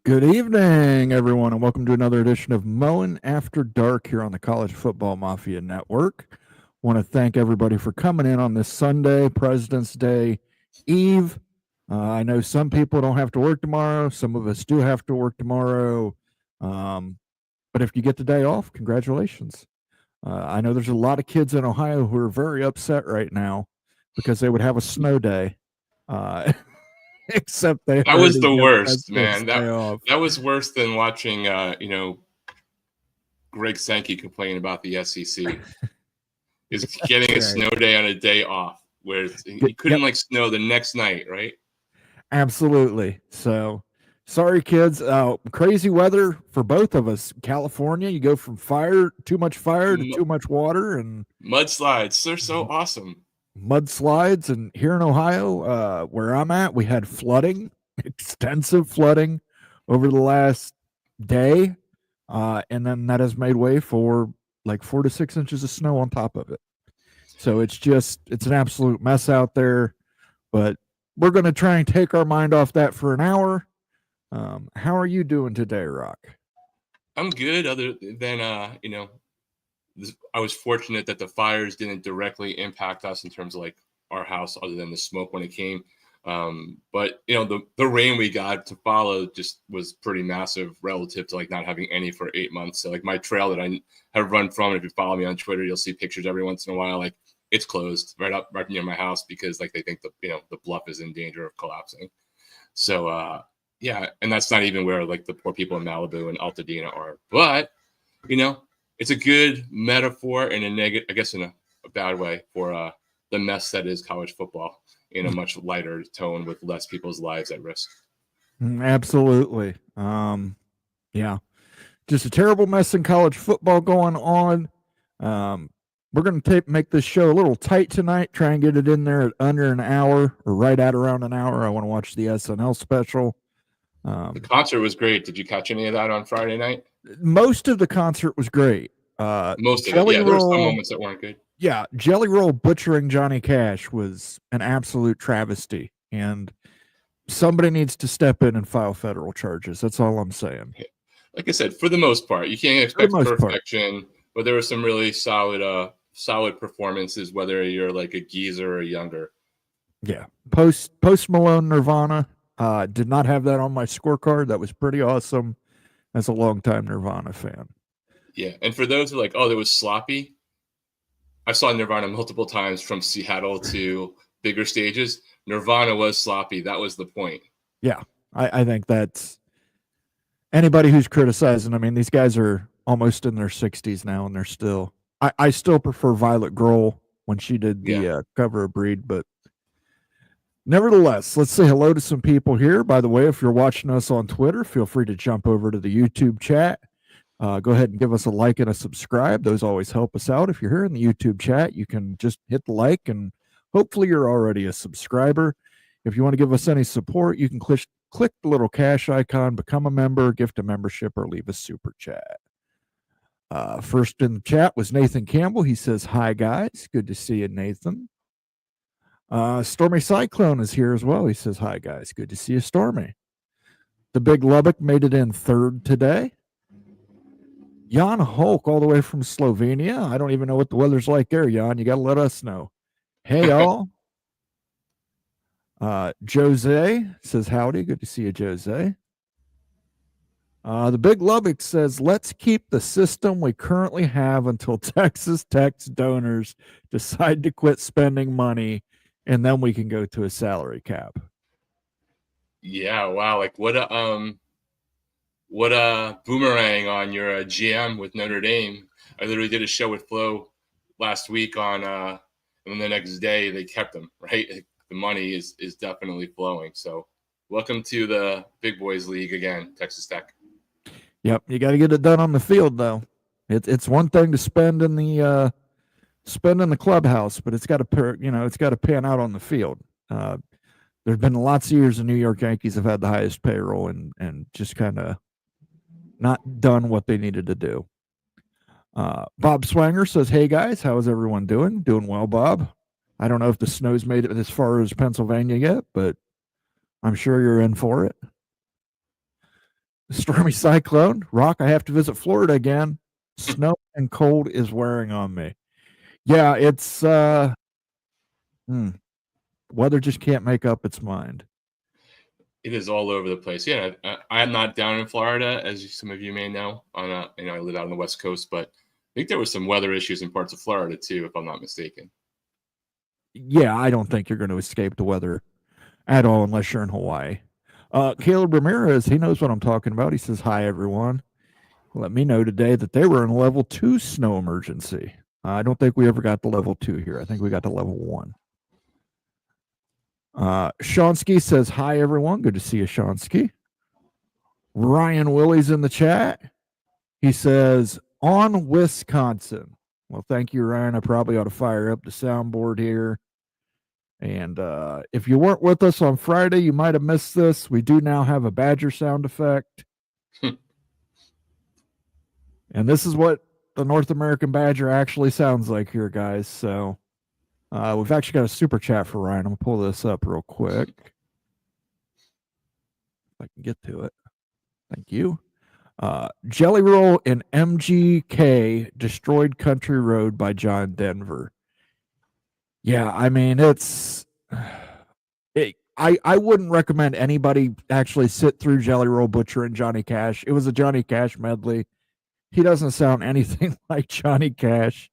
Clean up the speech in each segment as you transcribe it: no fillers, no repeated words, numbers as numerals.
Good evening, everyone, and welcome to another edition of Mowing After Dark here on the College Football Mafia Network. Want to thank everybody for coming in on this Sunday, President's Day Eve. I know some people don't have to work tomorrow. Some of us do have to work tomorrow. But if you get the day off, congratulations. I know there's a lot of kids in Ohio who are very upset right now because they would have a snow day. Except they That was already the get worst, President's man. Day off. That was worse than watching Greg Sankey complain about the SEC. Is getting a snow day on a day off where he couldn't like snow the next night, right? Absolutely. So sorry, kids. Crazy weather for both of us. California, you go from too much fire to too much water, and mudslides. They're so awesome. Mudslides, and here in Ohio, where I'm at, we had flooding, extensive flooding over the last day, and then that has made way for like 4 to 6 inches of snow on top of it. So it's an absolute mess out there, but we're going to try and take our mind off that for an hour. How are you doing today, Rock? I'm good. Other than I was fortunate that the fires didn't directly impact us in terms of like our house, other than the smoke when it came. But the rain we got to follow just was pretty massive relative to like not having any for 8 months. So like my trail that I have run from, and if you follow me on Twitter, you'll see pictures every once in a while. Like it's closed right near my house because like they think the bluff is in danger of collapsing. So yeah, and that's not even where like the poor people in Malibu and Altadena are. But it's a good metaphor and a negative, I guess, in a bad way for the mess that is college football in a much lighter tone with less people's lives at risk. Absolutely. Yeah, just a terrible mess in college football going on. We're going to make this show a little tight tonight, try and get it in there at under an hour or right at around an hour. I want to watch the SNL special. The concert was great. Did you catch any of that on Friday night? Most of the concert was great. Most of it, yeah. There were some moments that weren't good. Yeah, Jelly Roll butchering Johnny Cash was an absolute travesty, and somebody needs to step in and file federal charges. That's all I'm saying. Yeah. Like I said, for the most part, you can't expect perfection, but there were some really solid performances, whether you're like a geezer or younger. Yeah, Post Malone Nirvana did not have that on my scorecard. That was pretty awesome as a longtime Nirvana fan. Yeah, and for those who are like, oh, that was sloppy, I saw Nirvana multiple times from Seattle to bigger stages. Nirvana was sloppy. That was the point. Yeah, I think that's anybody who's criticizing. I mean, these guys are almost in their 60s now, and they're still. I still prefer Violet Grohl when she did the cover of Breed, but nevertheless, let's say hello to some people here. By the way, if you're watching us on Twitter, feel free to jump over to the YouTube chat. Go ahead and give us a like and a subscribe. Those always help us out. If you're here in the YouTube chat, you can just hit the like, and hopefully you're already a subscriber. If you want to give us any support, you can click the little cash icon, become a member, gift a membership, or leave a super chat. First in the chat was Nathan Campbell. He says, hi, guys. Good to see you, Nathan. Stormy Cyclone is here as well. He says, hi, guys. Good to see you, Stormy. The Big Lubbock made it in third today. Jan Hulk, all the way from Slovenia. I don't even know what the weather's like there, Jan. You got to let us know. Hey, y'all. Jose says, howdy. Good to see you, Jose. The Big Lubbock says, let's keep the system we currently have until Texas Tech's donors decide to quit spending money, and then we can go to a salary cap. Yeah, wow. Like what a boomerang on your GM with Notre Dame. I literally did a show with Flo last week on and then the next day they kept them, right? The money is definitely flowing. So welcome to the Big Boys League again, Texas Tech. Yep, you got to get it done on the field, though. It's one thing to spend in the clubhouse, but it's got to pan out on the field. There's been lots of years the New York Yankees have had the highest payroll and just kind of not done what they needed to do. Bob Swanger says, hey, guys, how is everyone doing? Doing well, Bob. I don't know if the snow's made it as far as Pennsylvania yet, but I'm sure you're in for it. Stormy cyclone. Rock, I have to visit Florida again. Snow and cold is wearing on me. Yeah, it's weather just can't make up its mind. It is all over the place. Yeah, I'm not down in Florida, as some of you may know. I live out on the West Coast, but I think there was some weather issues in parts of Florida too, if I'm not mistaken. Yeah, I don't think you're going to escape the weather at all unless you're in Hawaii. Caleb Ramirez, he knows what I'm talking about. He says, "Hi, everyone. Let me know today that they were in a level 2 snow emergency. I don't think we ever got to level 2 here. I think we got to level 1. Shonsky says, "Hi, everyone. Good to see you, Shonsky." Ryan Willie's in the chat. He says, "On Wisconsin." Well, thank you, Ryan. I probably ought to fire up the soundboard here. And if you weren't with us on Friday, you might have missed this. We do now have a Badger sound effect. And this is what the North American Badger actually sounds like here, guys. So we've actually got a super chat for Ryan. I'm going to pull this up real quick. If I can get to it. Thank you. Jelly Roll and MGK Destroyed Country Road by John Denver. Yeah, I mean, I wouldn't recommend anybody actually sit through Jelly Roll, Butcher, and Johnny Cash. It was a Johnny Cash medley. He doesn't sound anything like Johnny Cash.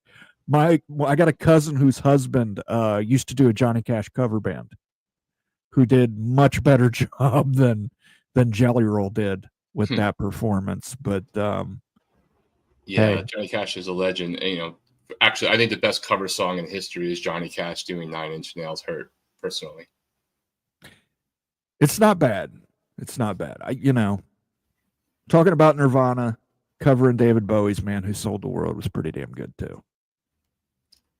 I got a cousin whose husband used to do a Johnny Cash cover band, who did much better job than Jelly Roll did with that performance. But yeah, hey. Johnny Cash is a legend. And, actually, I think the best cover song in history is Johnny Cash doing 9 Inch Nails Hurt, personally. It's not bad. It's not bad. Talking about Nirvana, covering David Bowie's Man Who Sold the World was pretty damn good, too.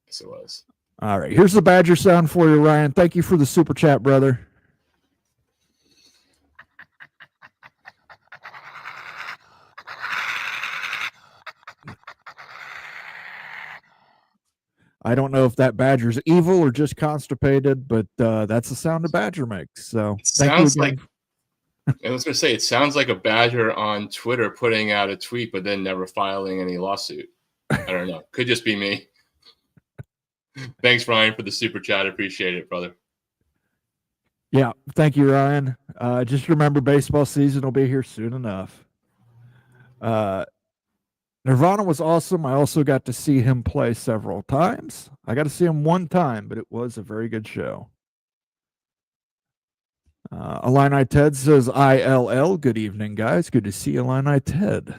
Yes, it was. All right. Here's the Badger sound for you, Ryan. Thank you for the super chat, brother. I don't know if that badger's evil or just constipated, but that's the sound a badger makes. So it sounds like, I was going to say, it sounds like a badger on Twitter putting out a tweet, but then never filing any lawsuit. I don't know. Could just be me. Thanks, Ryan, for the super chat. Appreciate it, brother. Yeah. Thank you, Ryan. Just remember, baseball season will be here soon enough. Nirvana was awesome. I also got to see him play several times. I got to see him one time, but it was a very good show. Illini Ted says, ILL. Good evening, guys. Good to see Illini Ted.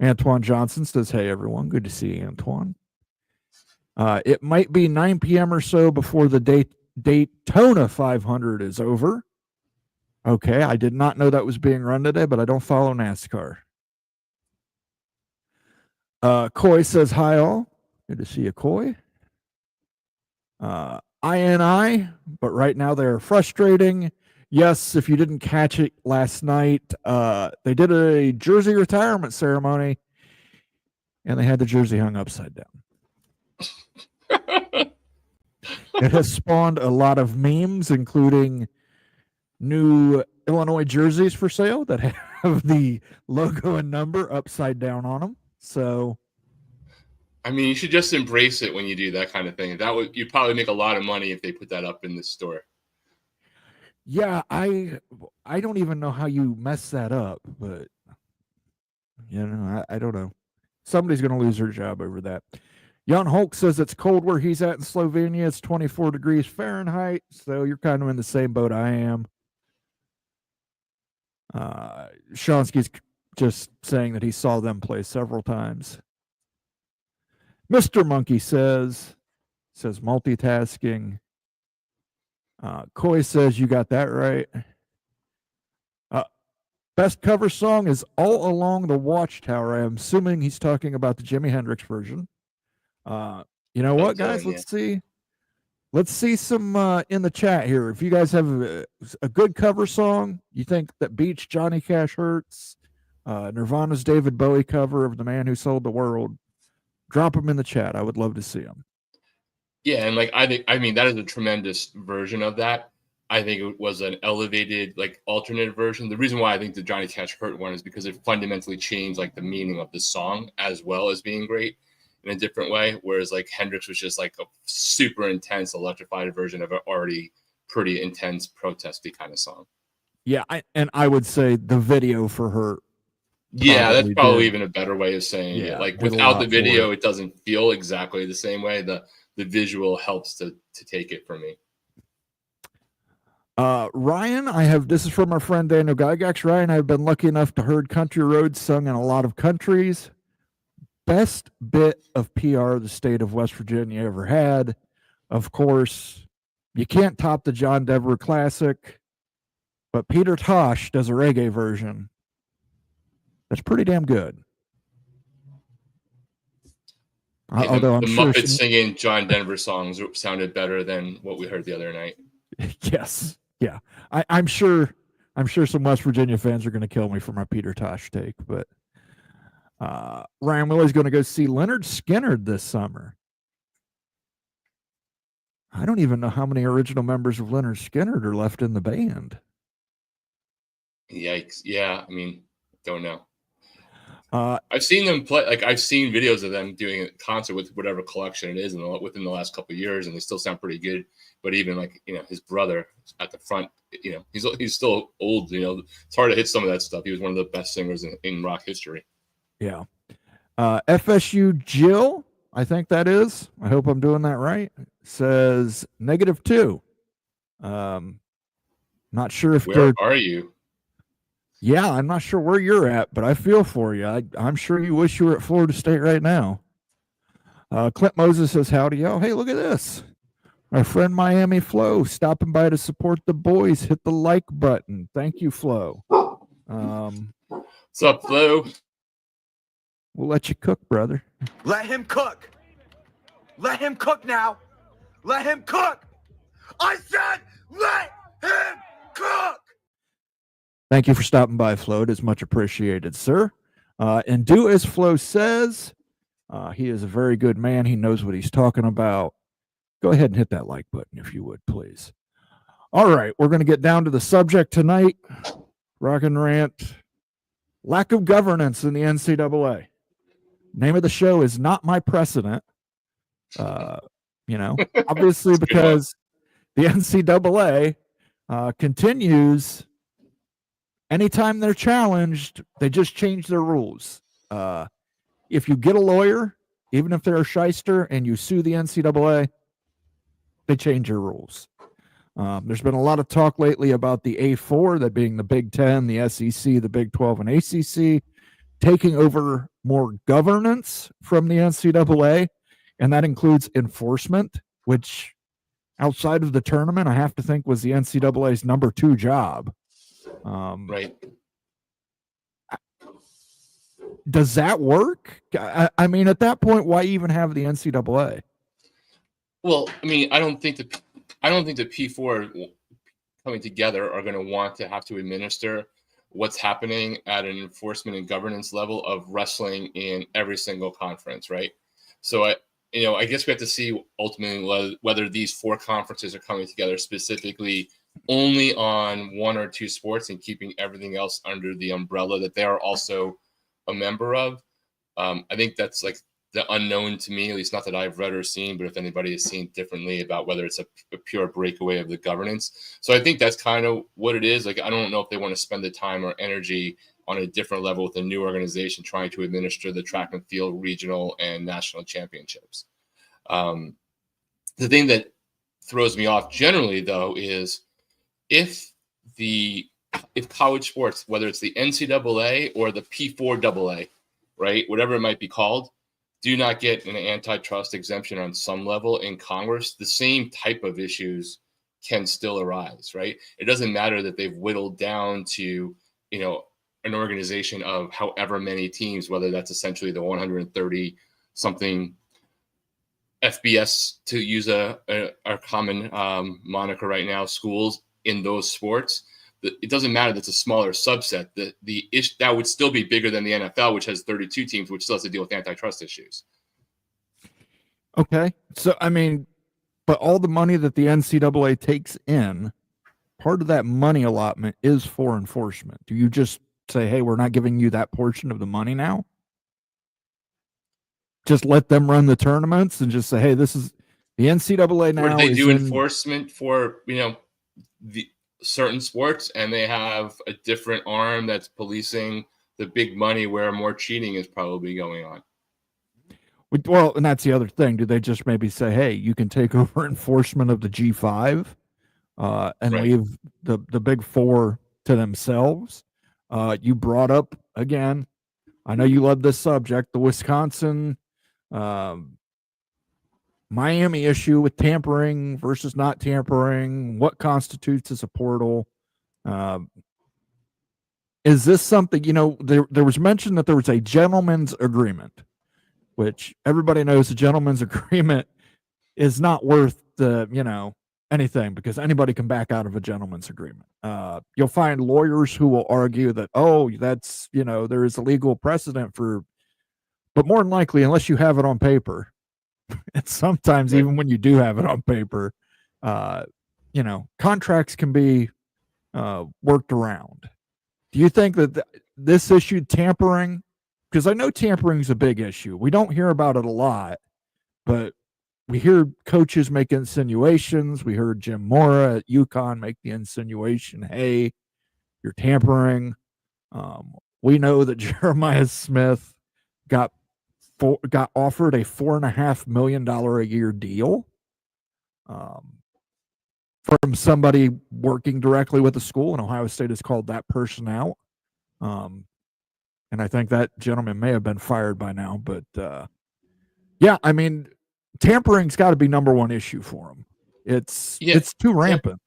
Antoine Johnson says, hey, everyone. Good to see you, Antoine. It might be 9 p.m. or so before the Daytona 500 is over. Okay, I did not know that was being run today, but I don't follow NASCAR. Coy says, hi, all. Good to see you, Coy. INI, but right now they're frustrating. Yes, if you didn't catch it last night, they did a jersey retirement ceremony, and they had the jersey hung upside down. It has spawned a lot of memes, including new Illinois jerseys for sale that have the logo and number upside down on them. So, I mean, you should just embrace it when you do that kind of thing. You'd probably make a lot of money if they put that up in the store. Yeah, I don't even know how you mess that up, but I don't know. Somebody's going to lose their job over that. Jan Hulk says it's cold where he's at in Slovenia. It's 24 degrees Fahrenheit, so you're kind of in the same boat I am. Shonsky's just saying that he saw them play several times. Mr. Monkey says multitasking. Coy says you got that right. Best cover song is All Along the Watchtower. I'm assuming he's talking about the Jimi Hendrix version. You know what, guys? Let's see. Let's see some in the chat here. If you guys have a good cover song, you think that beats Johnny Cash Hurts, Nirvana's David Bowie cover of The Man Who Sold the World, drop them in the chat. I would love to see them. Yeah, and I mean that is a tremendous version of that. I think it was an elevated, like, alternate version. The reason why I think the Johnny Cash Hurt one is because it fundamentally changed, like, the meaning of the song as well as being great in a different way. Whereas, like, Hendrix was just like a super intense, electrified version of an already pretty intense, protesty kind of song. Yeah, I would say the video for Hurt. Yeah, that's probably even a better way of saying it. Like, did a without the lot for video, it. it doesn't feel exactly the same way. The visual helps to take it for me. Ryan, this is from our friend Daniel Gygax. Ryan, I've been lucky enough to heard Country Roads sung in a lot of countries. Best bit of PR the state of West Virginia ever had. Of course, you can't top the John Denver Classic, but Peter Tosh does a reggae version. That's pretty damn good. Yeah, although the Muppets singing John Denver songs sounded better than what we heard the other night. Yes. Yeah. I'm sure some West Virginia fans are going to kill me for my Peter Tosh take, but Ryan Willie's going to go see Leonard Skinner this summer. I don't even know how many original members of Leonard Skinner are left in the band. Yikes. Yeah. I mean, don't know. I've seen them play. Like, I've seen videos of them doing a concert with whatever collection it is within the last couple of years, and they still sound pretty good. But even, like, his brother at the front, he's still old. It's hard to hit some of that stuff. He was one of the best singers in rock history. Yeah. FSU Jill, I think that is. I hope I'm doing that right. Says -2. Not sure if where are you? Yeah, I'm not sure where you're at, but I feel for you. I'm sure you wish you were at Florida State right now. Clint Moses says, howdy, y'all. Hey, look at this. Our friend Miami Flo stopping by to support the boys. Hit the like button. Thank you, Flo. What's up, Flo? We'll let you cook, brother. Let him cook. Let him cook now. Let him cook. I said let him cook. Thank you for stopping by, Flo. It is much appreciated, sir. And do as Flo says. He is a very good man. He knows what he's talking about. Go ahead and hit that like button if you would, please. All right, we're going to get down to the subject tonight. Rock and rant. Lack of governance in the NCAA. Name of the show is Not My Precedent. Obviously because the NCAA continues. Anytime they're challenged, they just change their rules. If you get a lawyer, even if they're a shyster, and you sue the NCAA, they change your rules. There's been a lot of talk lately about the A4, that being the Big Ten, the SEC, the Big 12, and ACC, taking over more governance from the NCAA, and that includes enforcement, which outside of the tournament, I have to think was the NCAA's number 2 job. Right. Does that work? I mean, at that point, why even have the NCAA? Well, I mean, I don't think the P4 coming together are going to want to have to administer what's happening at an enforcement and governance level of wrestling in every single conference, right? So I guess we have to see ultimately whether these 4 conferences are coming together specifically only on 1 or 2 sports and keeping everything else under the umbrella that they are also a member of. I think that's like the unknown to me, at least not that I've read or seen, but if anybody has seen differently about whether it's a pure breakaway of the governance. So I think that's kind of what it is. Like, I don't know if they want to spend the time or energy on a different level with a new organization trying to administer the track and field regional and national championships. The thing that throws me off generally, though, is if college sports, whether it's the NCAA or the P4AA, right, whatever it might be called, do not get an antitrust exemption on some level in Congress, the same type of issues can still arise, right? It doesn't matter that they've whittled down to, an organization of however many teams, whether that's essentially the 130 something FBS, to use our common moniker right now, schools in those sports. It doesn't matter. That's a smaller subset. The issue that would still be bigger than the NFL, which has 32 teams, which still has to deal with antitrust issues. Okay, so I mean, but all the money that the NCAA takes in part of that money allotment is for enforcement? Do you just say, hey, we're not giving you that portion of the money now? Just let them run the tournaments and just say, hey, this is the NCAA now. Or do they is do in, enforcement for, the certain sports, and they have a different arm that's policing the big money where more cheating is probably going on? well, and that's the other thing. Do they just maybe say, hey, you can take over enforcement of the G5 and Right. leave the big four to themselves? You brought up, again, I know you love this subject, the Wisconsin Miami issue with tampering versus not tampering. What constitutes as a portal? Is this something, there was mention that there was a gentleman's agreement, which everybody knows a gentleman's agreement is not worth anything, because anybody can back out of a gentleman's agreement. You'll find lawyers who will argue that, that's, there is a legal precedent but more than likely, unless you have it on paper, and sometimes even when you do have it on paper, contracts can be worked around. Do you think that this issue, tampering, because I know tampering is a big issue. We don't hear about it a lot, but we hear coaches make insinuations. We heard Jim Mora at UConn make the insinuation, hey, you're tampering. We know that Jeremiah Smith got offered a $4.5 million a year deal from somebody working directly with the school, and Ohio State has called that person out. And I think that gentleman may have been fired by now, but tampering's got to be number one issue for them. It's too rampant.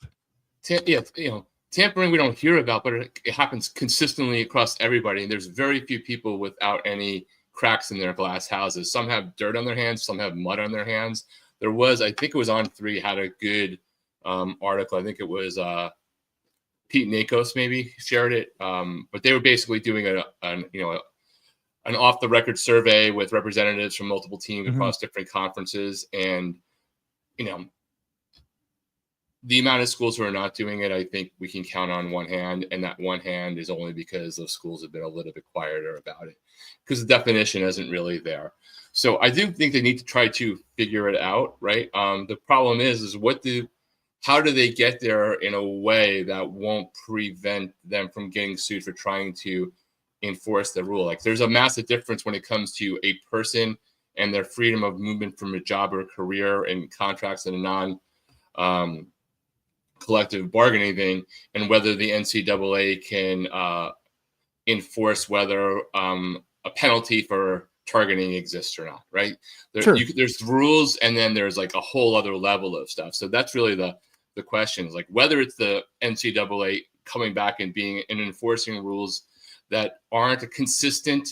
Tampering we don't hear about, but it happens consistently across everybody. And there's very few people without any cracks in their glass houses. Some have dirt on their hands, some have mud on their hands. There was, I think it was On3, had a good article. I think it was Pete Nakos maybe shared it. But they were basically doing an off-the-record survey with representatives from multiple teams across different conferences. And, the amount of schools who are not doing it, I think we can count on one hand. And that one hand is only because those schools have been a little bit quieter about it, because the definition isn't really there. So I do think they need to try to figure it out, right? The problem is how do they get there in a way that won't prevent them from getting sued for trying to enforce the rule? Like, there's a massive difference when it comes to a person and their freedom of movement from a job or a career and contracts and a collective bargaining thing, and whether the NCAA can enforce whether a penalty for targeting exists or not, right? There's rules, and then there's like a whole other level of stuff. So that's really the question, is like whether it's the NCAA coming back and being and enforcing rules that aren't consistent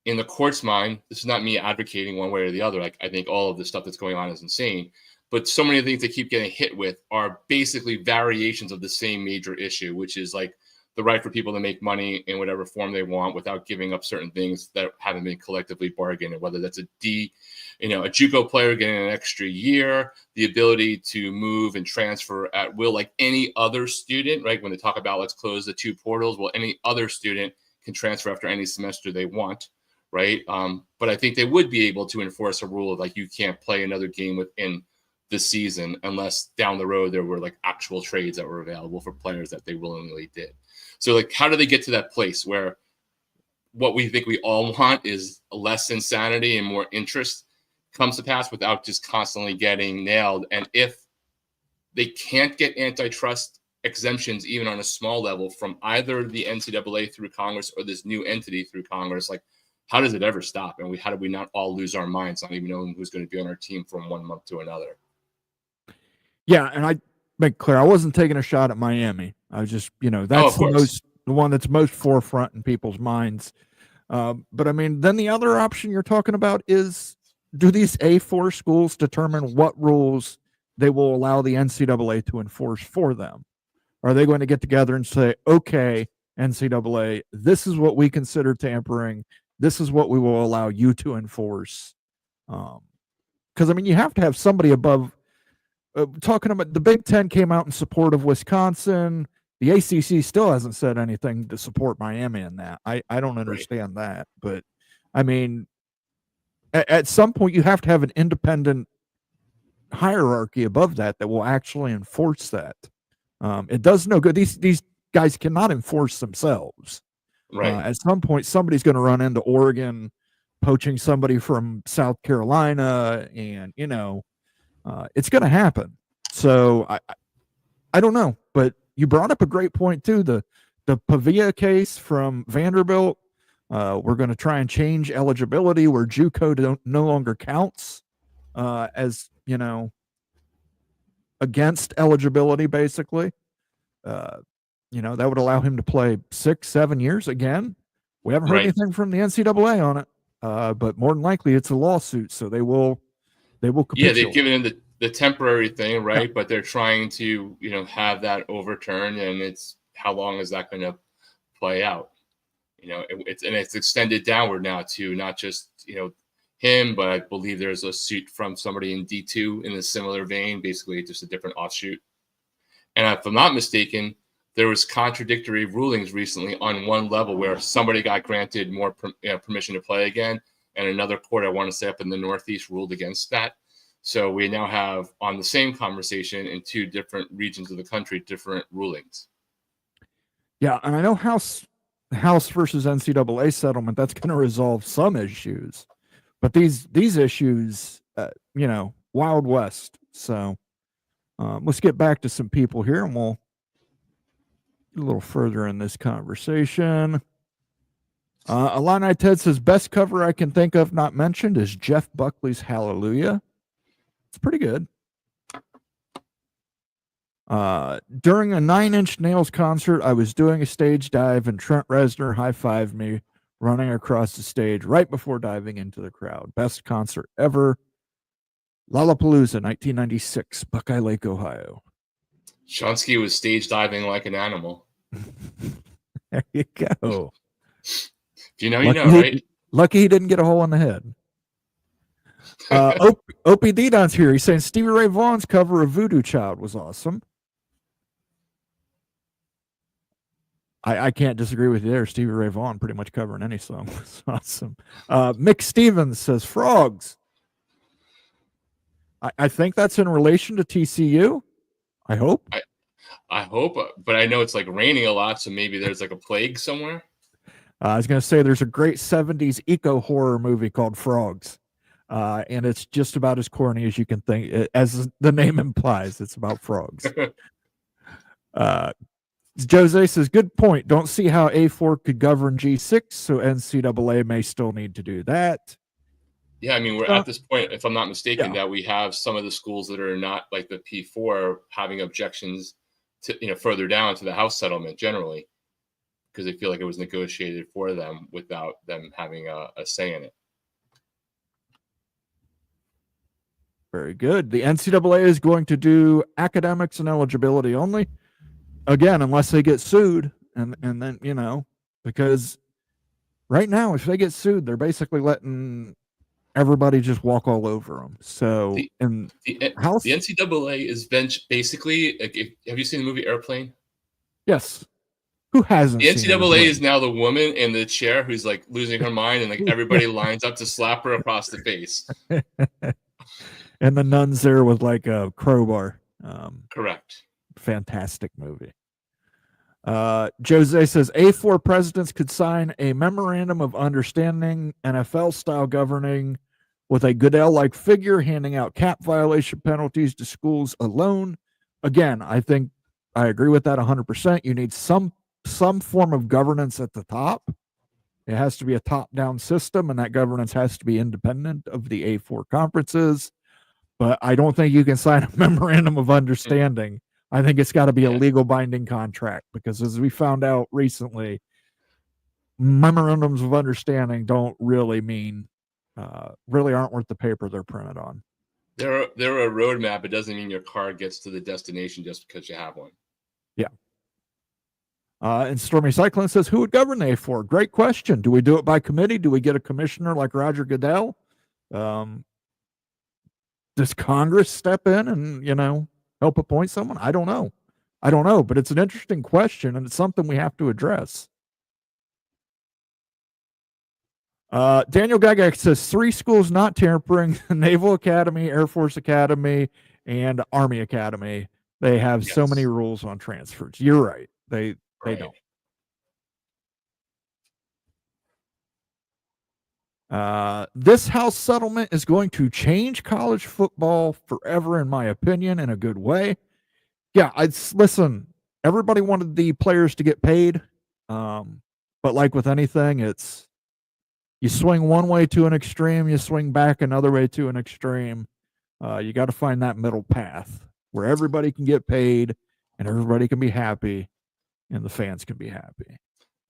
in the court's mind. This is not me advocating one way or the other. Like, I think all of the stuff that's going on is insane. But so many of the things they keep getting hit with are basically variations of the same major issue, which is like the right for people to make money in whatever form they want without giving up certain things that haven't been collectively bargained. And whether that's a JUCO player getting an extra year, the ability to move and transfer at will, like any other student, right? When they talk about let's close the two portals, well, any other student can transfer after any semester they want, right? But I think they would be able to enforce a rule of like you can't play another game within the season unless down the road there were like actual trades that were available for players that they willingly did. So like, how do they get to that place where what we think we all want is less insanity and more interest comes to pass without just constantly getting nailed? And if they can't get antitrust exemptions, even on a small level, from either the NCAA through Congress or this new entity through Congress, like, how does it ever stop? And how do we not all lose our minds, not even knowing who's going to be on our team from 1 month to another? Yeah, and I make clear I wasn't taking a shot at Miami. I was just, that's the one that's most forefront in people's minds. But I mean, then the other option you're talking about is, do these A4 schools determine what rules they will allow the NCAA to enforce for them? Are they going to get together and say, okay, NCAA, this is what we consider tampering. This is what we will allow you to enforce. Because, I mean, you have to have somebody above talking about the Big Ten came out in support of Wisconsin. The ACC still hasn't said anything to support Miami in that. I don't understand that. But, I mean, at some point you have to have an independent hierarchy above that will actually enforce that. It does no good. These guys cannot enforce themselves. Right. At some point, somebody's going to run into Oregon poaching somebody from South Carolina, and it's going to happen. So I don't know, but you brought up a great point too. The Pavia case from Vanderbilt. We're going to try and change eligibility where JUCO no longer counts as against eligibility, basically. That would allow him to play 6-7 years again. We haven't heard anything from the NCAA on it, but more than likely it's a lawsuit, so they will capitulate. Yeah, they've given him the temporary thing, right? Yeah. But they're trying to have that overturned, and it's how long is that going to play out? It's extended downward now to not just him, but I believe there's a suit from somebody in D2 in a similar vein, basically just a different offshoot. And if I'm not mistaken, there was contradictory rulings recently on one level where somebody got granted more permission to play again, and another court, I want to say up in the Northeast, ruled against that. So we now have on the same conversation in two different regions of the country, different rulings. Yeah, and I know House versus NCAA settlement, that's going to resolve some issues, but these issues, Wild West. So let's get back to some people here, and we'll get a little further in this conversation. Illini Ted says, best cover I can think of not mentioned is Jeff Buckley's Hallelujah. It's pretty good. During a 9 Inch Nails concert, I was doing a stage dive and Trent Reznor high-fived me running across the stage right before diving into the crowd. Best concert ever. Lollapalooza, 1996, Buckeye Lake, Ohio. Chonsky was stage diving like an animal. There you go. If you know, right? Lucky he didn't get a hole in the head. OPD Don's here. He's saying Stevie Ray Vaughan's cover of Voodoo Child was awesome. I can't disagree with you there. Stevie Ray Vaughan pretty much covering any song was awesome. Mick Stevens says frogs. I think that's in relation to TCU. I hope. I hope, but I know it's like raining a lot, so maybe there's like a plague somewhere. I was going to say there's a great 70s eco horror movie called Frogs. And it's just about as corny as you can think. As the name implies, it's about frogs. Jose says, good point. Don't see how A4 could govern G6, so NCAA may still need to do that. Yeah, I mean, we're at this point, if I'm not mistaken, that we have some of the schools that are not like the P4 having objections to, further down to the House settlement generally, because they feel like it was negotiated for them without them having a say in it. Very good. The NCAA is going to do academics and eligibility only. Again, unless they get sued. And then, because right now, if they get sued, they're basically letting everybody just walk all over them. So, the NCAA is basically, have you seen the movie Airplane? Yes. Who hasn't? The NCAA is now the woman in the chair who's like losing her mind, and like everybody lines up to slap her across the face. And the nun's there with like a crowbar. Correct. Fantastic movie. Jose says A4 presidents could sign a memorandum of understanding, NFL style governing, with a Goodell-like figure handing out cap violation penalties to schools alone. Again, I think I agree with that 100%. You need some form of governance at the top. It has to be a top-down system, and that governance has to be independent of the A4 conferences. But I don't think you can sign a memorandum of understanding. I think it's got to be a legal binding contract, because as we found out recently, memorandums of understanding don't really mean, really aren't worth the paper they're printed on. They're a roadmap. It doesn't mean your car gets to the destination just because you have one. Yeah. And Stormy Cyclone says, who would govern the A4? Great question. Do we do it by committee? Do we get a commissioner like Roger Goodell? Does Congress step in and, help appoint someone? I don't know. But it's an interesting question, and it's something we have to address. Daniel Gagak says 3 schools not tampering: Naval Academy, Air Force Academy, and Army Academy. They have so many rules on transfers. You're right. They don't. This House settlement is going to change college football forever, in my opinion, in a good way. Yeah, listen, everybody wanted the players to get paid. But like with anything, it's you swing one way to an extreme, you swing back another way to an extreme. You got to find that middle path where everybody can get paid and everybody can be happy and the fans can be happy.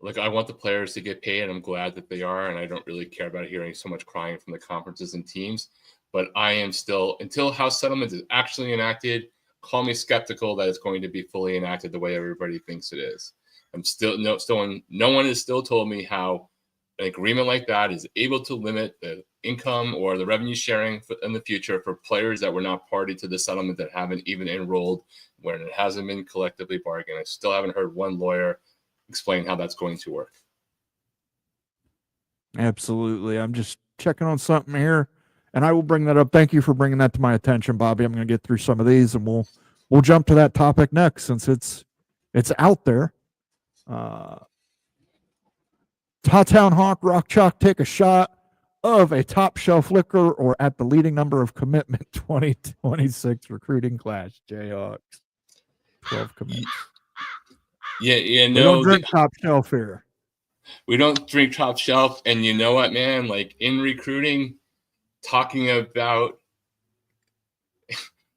Like, I want the players to get paid, and I'm glad that they are, and I don't really care about hearing so much crying from the conferences and teams. But I am still, until House settlement is actually enacted, call me skeptical that it's going to be fully enacted the way everybody thinks it is. I'm still no one has still told me how an agreement like that is able to limit the income or the revenue sharing in the future for players that were not party to the settlement, that haven't even enrolled, when it hasn't been collectively bargained. I still haven't heard one lawyer explain how that's going to work. Absolutely. I'm just checking on something here, and I will bring that up. Thank you for bringing that to my attention, Bobby. I'm going to get through some of these, and we'll jump to that topic next, since it's out there. Towtown Hawk, Rock Chalk, take a shot of a top shelf liquor or at the leading number of commitment 2026 recruiting class. Jayhawks, 12 commits. Yeah, we don't drink top shelf here. We don't drink top shelf, and you know what, man? Like, in recruiting, talking about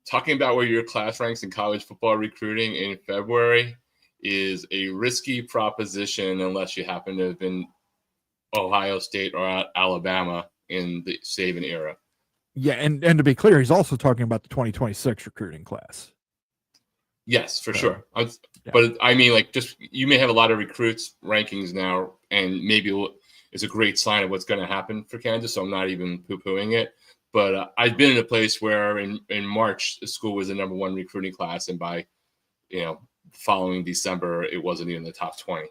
where your class ranks in college football recruiting in February is a risky proposition unless you happen to have been Ohio State or Alabama in the Saban era. Yeah, and to be clear, he's also talking about the 2026 recruiting class. Yes, for sure. But I mean, like, just you may have a lot of recruits rankings now, and maybe it's a great sign of what's going to happen for Kansas. So I'm not even poo-pooing it. But I've been in a place where in March, the school was the number 1 recruiting class, and by following December, it wasn't even the top 20.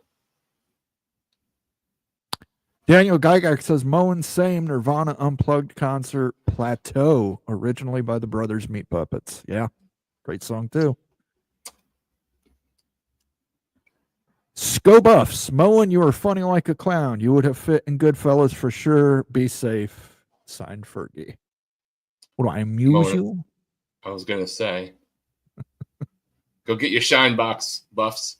Daniel Geiger says Moen Same Nirvana Unplugged concert Plateau, originally by the Brothers Meat Puppets. Yeah, great song too. Scobuffs, Moen, you are funny like a clown. You would have fit in Goodfellas for sure. Be safe. Signed, Fergie. What do I amuse you? I was gonna say, go get your shine box, Buffs.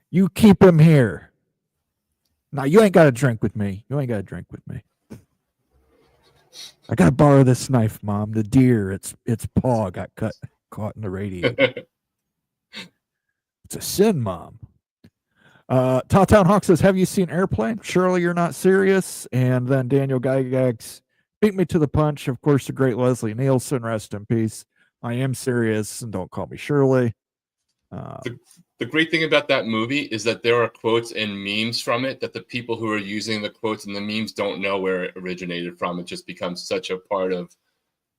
You keep him here. Now, you ain't got to drink with me. I got to borrow this knife, Mom. The deer, its paw got caught in the radiator. It's a sin, Mom. Towtown Hawk says, have you seen Airplane? Surely you're not serious. And then Daniel Gygax beat me to the punch. Of course, the great Leslie Nielsen, rest in peace. I am serious, and don't call me Shirley. The great thing about that movie is that there are quotes and memes from it that the people who are using the quotes and the memes don't know where it originated from. It just becomes such a part of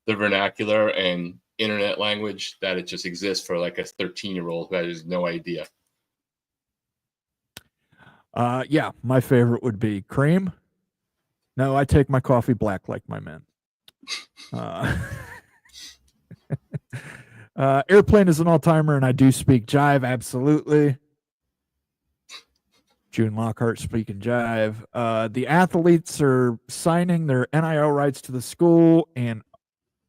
the vernacular and internet language that it just exists for like a 13-year-old who has no idea. Yeah, my favorite would be cream. No, I take my coffee black like my men. Airplane is an all-timer, and I do speak jive, absolutely. June Lockhart speaking jive. The athletes are signing their NIL rights to the school, and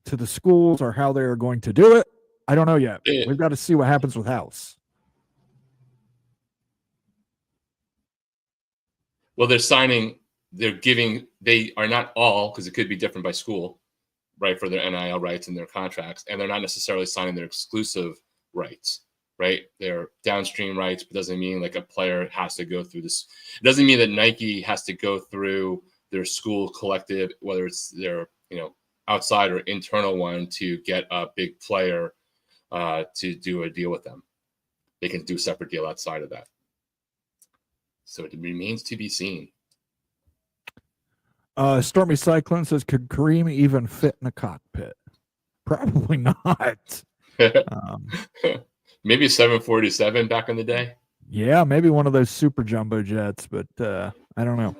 to the schools are how they are going to do it. I don't know yet. We've got to see what happens with House. Well, they are not all, because it could be different by school, right, for their NIL rights and their contracts, and they're not necessarily signing their exclusive rights, right? They're downstream rights, but doesn't mean like a player has to go through this. It doesn't mean that Nike has to go through their school collective, whether it's their outside or internal one, to get a big player to do a deal with them. They can do a separate deal outside of that. So it remains to be seen. Stormy Cyclone says, could Kareem even fit in a cockpit? Probably not. Maybe a 747 back in the day. Yeah, maybe one of those super jumbo jets, but I don't know.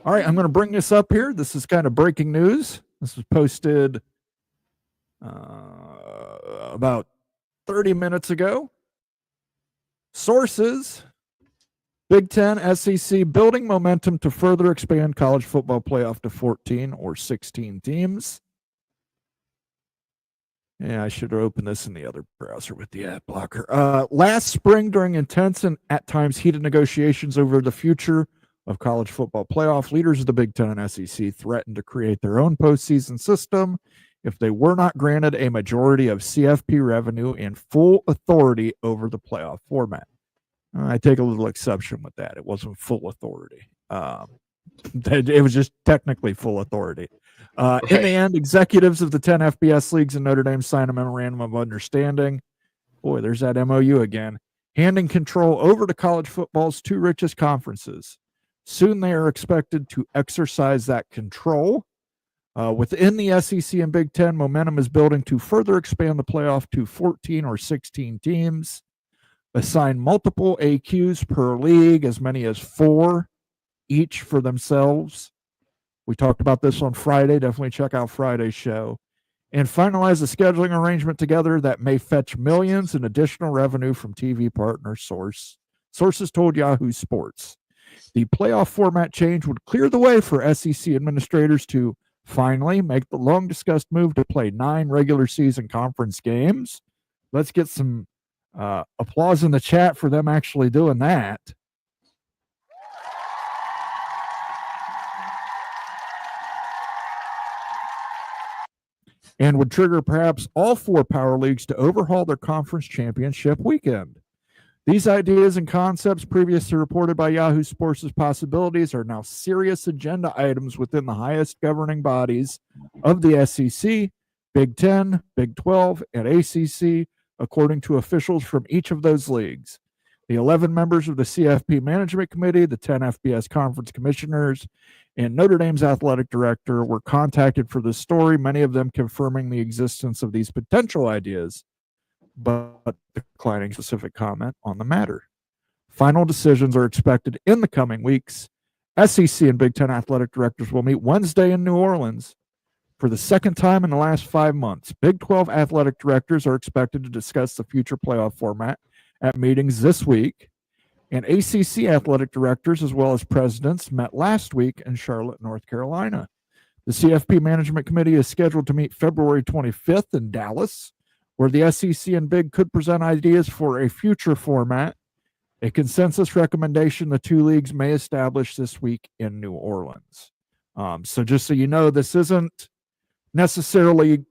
All right, I'm going to bring this up here. This is kind of breaking news. This was posted about 30 minutes ago. Sources: Big Ten, SEC building momentum to further expand college football playoff to 14 or 16 teams. Yeah, I should have opened this in the other browser with the ad blocker. Last spring, during intense and at times heated negotiations over the future of college football playoff, leaders of the Big Ten and SEC threatened to create their own postseason system if they were not granted a majority of CFP revenue and full authority over the playoff format. I take a little exception with that. It wasn't full authority. It was just technically full authority. Right. In the end, executives of the 10 FBS leagues and Notre Dame signed a memorandum of understanding. Boy, there's that MOU again. Handing control over to college football's two richest conferences. Soon they are expected to exercise that control. Within the SEC and Big Ten, momentum is building to further expand the playoff to 14 or 16 teams. Assign multiple AQs per league, as many as 4 each for themselves. We talked about this on Friday. Definitely check out Friday's show. And finalize a scheduling arrangement together that may fetch millions in additional revenue from TV partner sources told Yahoo Sports. The playoff format change would clear the way for SEC administrators to finally make the long-discussed move to play 9 regular season conference games. Let's get some applause in the chat for them actually doing that. And would trigger perhaps all 4 power leagues to overhaul their conference championship weekend. These ideas and concepts previously reported by Yahoo Sports as possibilities are now serious agenda items within the highest governing bodies of the SEC, Big Ten, Big 12, and ACC, according to officials from each of those leagues. The 11 members of the CFP Management Committee, the 10 FBS Conference Commissioners, and Notre Dame's athletic director were contacted for this story, many of them confirming the existence of these potential ideas, but declining specific comment on the matter. Final decisions are expected in the coming weeks. SEC and Big Ten athletic directors will meet Wednesday in New Orleans for the second time in the last 5 months. Big 12 athletic directors are expected to discuss the future playoff format at meetings this week. And ACC athletic directors, as well as presidents, met last week in Charlotte, North Carolina. The CFP Management Committee is scheduled to meet February 25th in Dallas, where the SEC and Big could present ideas for a future format. A consensus recommendation the 2 leagues may establish this week in New Orleans. So just so you know, this isn't necessarily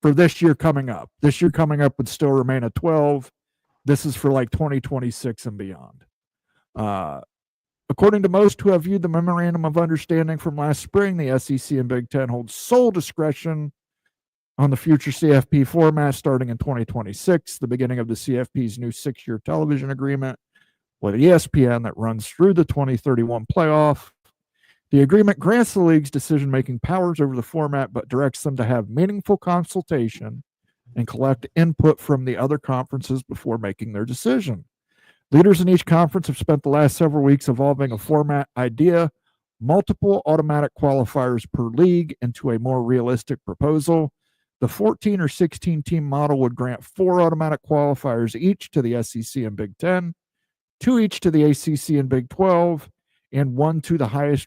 for this year coming up. This year coming up would still remain a 12. This is for like 2026 and beyond. According to most who have viewed the memorandum of understanding from last spring, the SEC and Big Ten hold sole discretion on the future CFP format starting in 2026, the beginning of the CFP's new 6-year television agreement with ESPN that runs through the 2031 playoff. The agreement grants the league's decision-making powers over the format, but directs them to have meaningful consultation and collect input from the other conferences before making their decision. Leaders in each conference have spent the last several weeks evolving a format idea, multiple automatic qualifiers per league, into a more realistic proposal. The 14 or 16 team model would grant 4 automatic qualifiers each to the SEC and Big Ten, 2 each to the ACC and Big 12, and 1 to the highest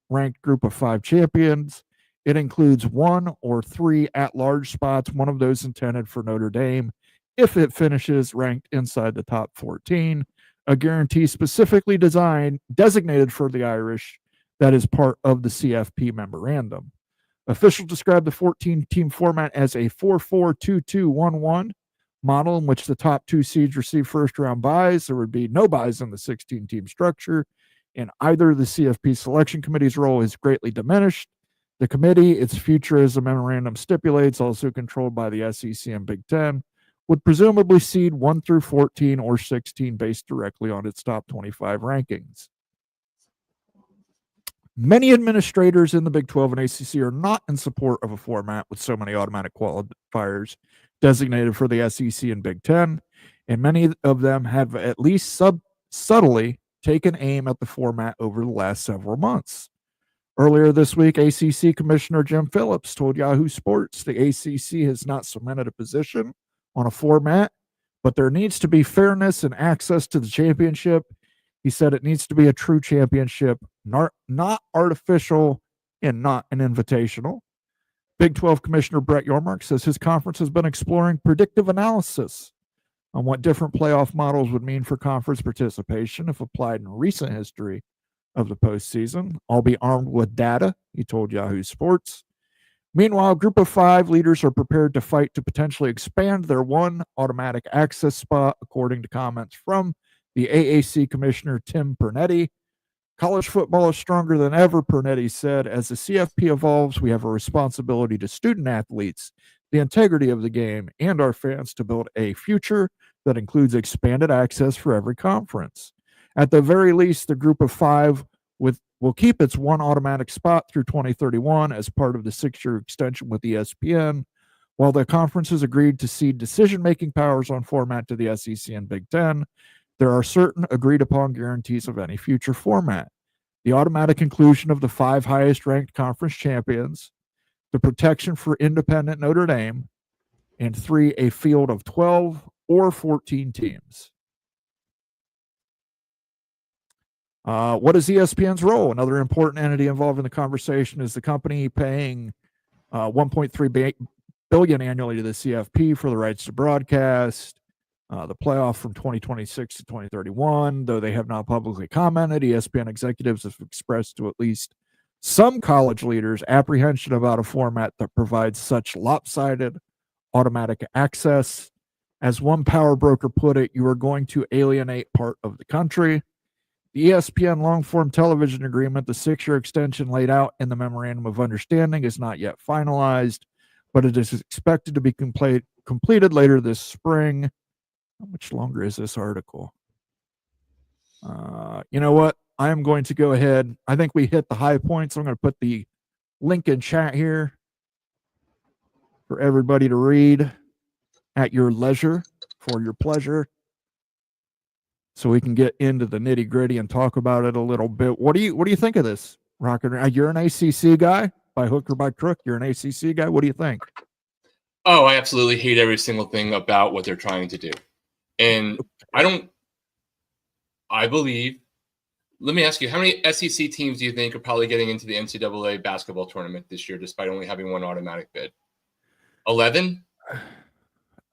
ranked group of 5 champions. It includes 1 or 3 at-large spots, one of those intended for Notre Dame, if it finishes ranked inside the top 14, a guarantee specifically designated for the Irish that is part of the CFP memorandum. Officials describe the 14-team format as a 4-4-2-2-1-1 model in which the top 2 seeds receive first-round byes. There would be no byes in the 16-team structure, and either the CFP selection committee's role is greatly diminished. The committee, its future as the memorandum stipulates, also controlled by the SEC and Big Ten, would presumably seed 1 through 14 or 16 based directly on its top 25 rankings. Many administrators in the Big 12 and ACC are not in support of a format with so many automatic qualifiers designated for the SEC and Big 10, and many of them have at least subtly taken aim at the format over the last several months. Earlier this week, ACC Commissioner Jim Phillips told Yahoo Sports the ACC has not cemented a position on a format, but there needs to be fairness and access to the championship. He said it needs to be a true championship, not artificial and not an invitational. Big 12 Commissioner Brett Yormark says his conference has been exploring predictive analysis on what different playoff models would mean for conference participation if applied in recent history of the postseason. I'll be armed with data, he told Yahoo Sports. Meanwhile, Group of 5 leaders are prepared to fight to potentially expand their one automatic access spot, according to comments from the AAC Commissioner Tim Pernetti. College football is stronger than ever, Pernetti said. As the CFP evolves, we have a responsibility to student athletes, the integrity of the game, and our fans to build a future that includes expanded access for every conference. At the very least, the Group of 5 will keep its one automatic spot through 2031 as part of the 6-year extension with ESPN, while the conferences agreed to cede decision-making powers on format to the SEC and Big 10. There are certain agreed-upon guarantees of any future format: the automatic inclusion of the 5 highest-ranked conference champions, the protection for independent Notre Dame, and 3, a field of 12 or 14 teams. What is ESPN's role? Another important entity involved in the conversation is the company paying $1.3 billion annually to the CFP for the rights to broadcast the playoff from 2026 to 2031. Though they have not publicly commented, ESPN executives have expressed to at least some college leaders apprehension about a format that provides such lopsided automatic access. As one power broker put it, you are going to alienate part of the country. The ESPN long-form television agreement, the 6-year extension laid out in the Memorandum of Understanding, is not yet finalized, but it is expected to be completed later this spring. How much longer is this article? You know what? I am going to go ahead. I think we hit the high points. I'm going to put the link in chat here for everybody to read at your leisure, for your pleasure, so we can get into the nitty gritty and talk about it a little bit. What do you think of this, Rocket? You're an ACC guy by hook or by crook. You're an ACC guy. What do you think? Oh, I absolutely hate every single thing about what they're trying to do. And I believe, let me ask you, how many SEC teams do you think are probably getting into the NCAA basketball tournament this year, despite only having one automatic bid? 11?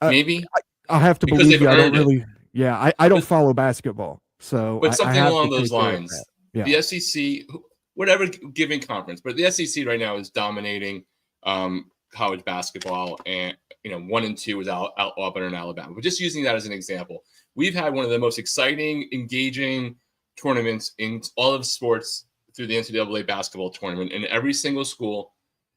Maybe? I'll have to because believe you. I don't earned it. really. Yeah, I don't follow basketball, so But I something have along to those take care of lines. that. Yeah. The SEC, whatever given conference, but the SEC right now is dominating college basketball, and 1 and 2 is Auburn and Alabama. But just using that as an example, we've had one of the most exciting, engaging tournaments in all of sports through the NCAA basketball tournament, and every single school,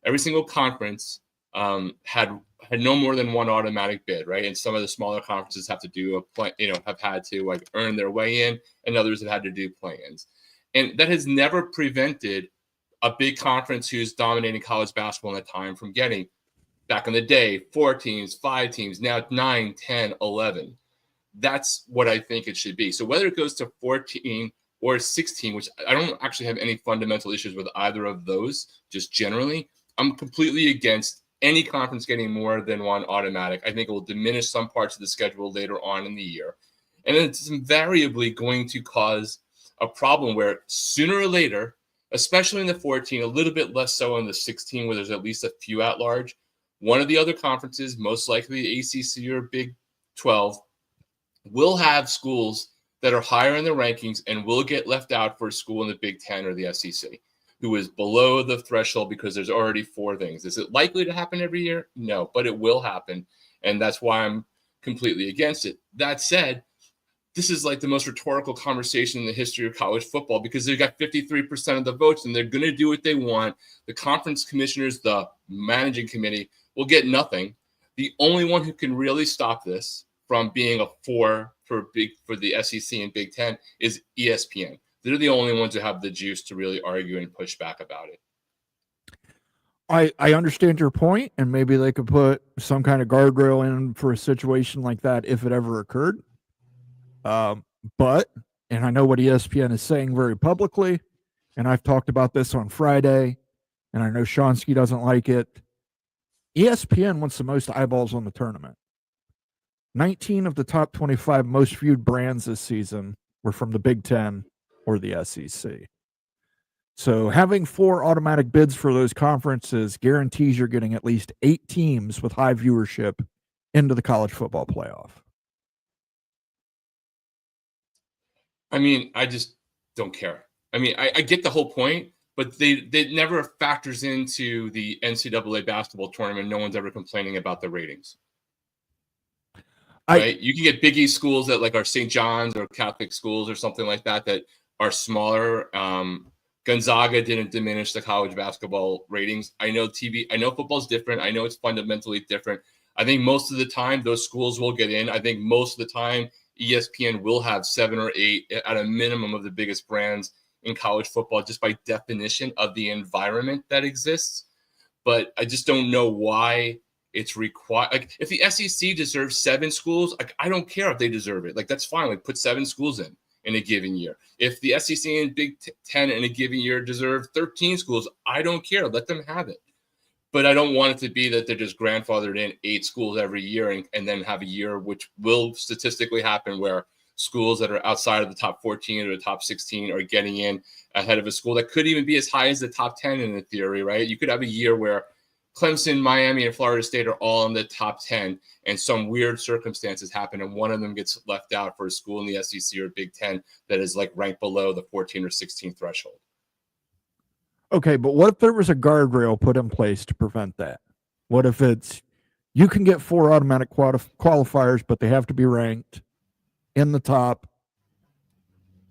every single conference had no more than one automatic bid, right? And some of the smaller conferences have to do have had to earn their way in, and others have had to do play-ins. And that has never prevented a big conference who's dominating college basketball in that time from getting, back in the day, 4 teams, 5 teams, now 9, 10, 11. That's what I think it should be. So whether it goes to 14 or 16, which I don't actually have any fundamental issues with either of those, just generally, I'm completely against any conference getting more than one automatic. I think it will diminish some parts of the schedule later on in the year. And it's invariably going to cause a problem where sooner or later, especially in the 14, a little bit less so in the 16, where there's at least a few at large, one of the other conferences, most likely the ACC or Big 12, will have schools that are higher in the rankings and will get left out for a school in the Big 10 or the SEC, who is below the threshold because there's already 4 things. Is it likely to happen every year? No, but it will happen. And that's why I'm completely against it. That said, this is like the most rhetorical conversation in the history of college football, because they've got 53% of the votes and they're going to do what they want. The conference commissioners, the managing committee, will get nothing. The only one who can really stop this from being a 4 for the SEC and Big 10 is ESPN. they're the only ones who have the juice to really argue and push back about it. I understand your point, and maybe they could put some kind of guardrail in for a situation like that if it ever occurred. But, and I know what ESPN is saying very publicly, and I've talked about this on Friday, and I know Shonsky doesn't like it. ESPN wants the most eyeballs on the tournament. 19 of the top 25 most viewed brands this season were from the Big Ten or the SEC. So having 4 automatic bids for those conferences guarantees you're getting at least 8 teams with high viewership into the college football playoff. I mean, I just don't care. I mean, I get the whole point, but they never factors into the NCAA basketball tournament. No one's ever complaining about the ratings. Right? You can get Big East schools that like are St. John's or Catholic schools or something like that that are smaller. Gonzaga didn't diminish the college basketball ratings. I know football's different. I know it's fundamentally different. I think most of the time those schools will get in. I think most of the time ESPN will have 7 or 8 at a minimum of the biggest brands in college football, just by definition of the environment that exists. But I just don't know why it's required. Like, if the SEC deserves 7 schools, like, I don't care if they deserve it. Like, that's fine. Like, put 7 schools in a given year. If the SEC and Big Ten in a given year deserve 13 schools, I don't care. Let them have it. But I don't want it to be that they're just grandfathered in 8 schools every year and then have a year, which will statistically happen, where schools that are outside of the top 14 or the top 16 are getting in ahead of a school that could even be as high as the top 10 in the theory, right? You could have a year where Clemson, Miami, and Florida State are all in the top 10, and some weird circumstances happen, and one of them gets left out for a school in the SEC or Big Ten that is like ranked below the 14 or 16 threshold. Okay, but what if there was a guardrail put in place to prevent that? What if it's, you can get 4 automatic qualifiers, but they have to be ranked in the top,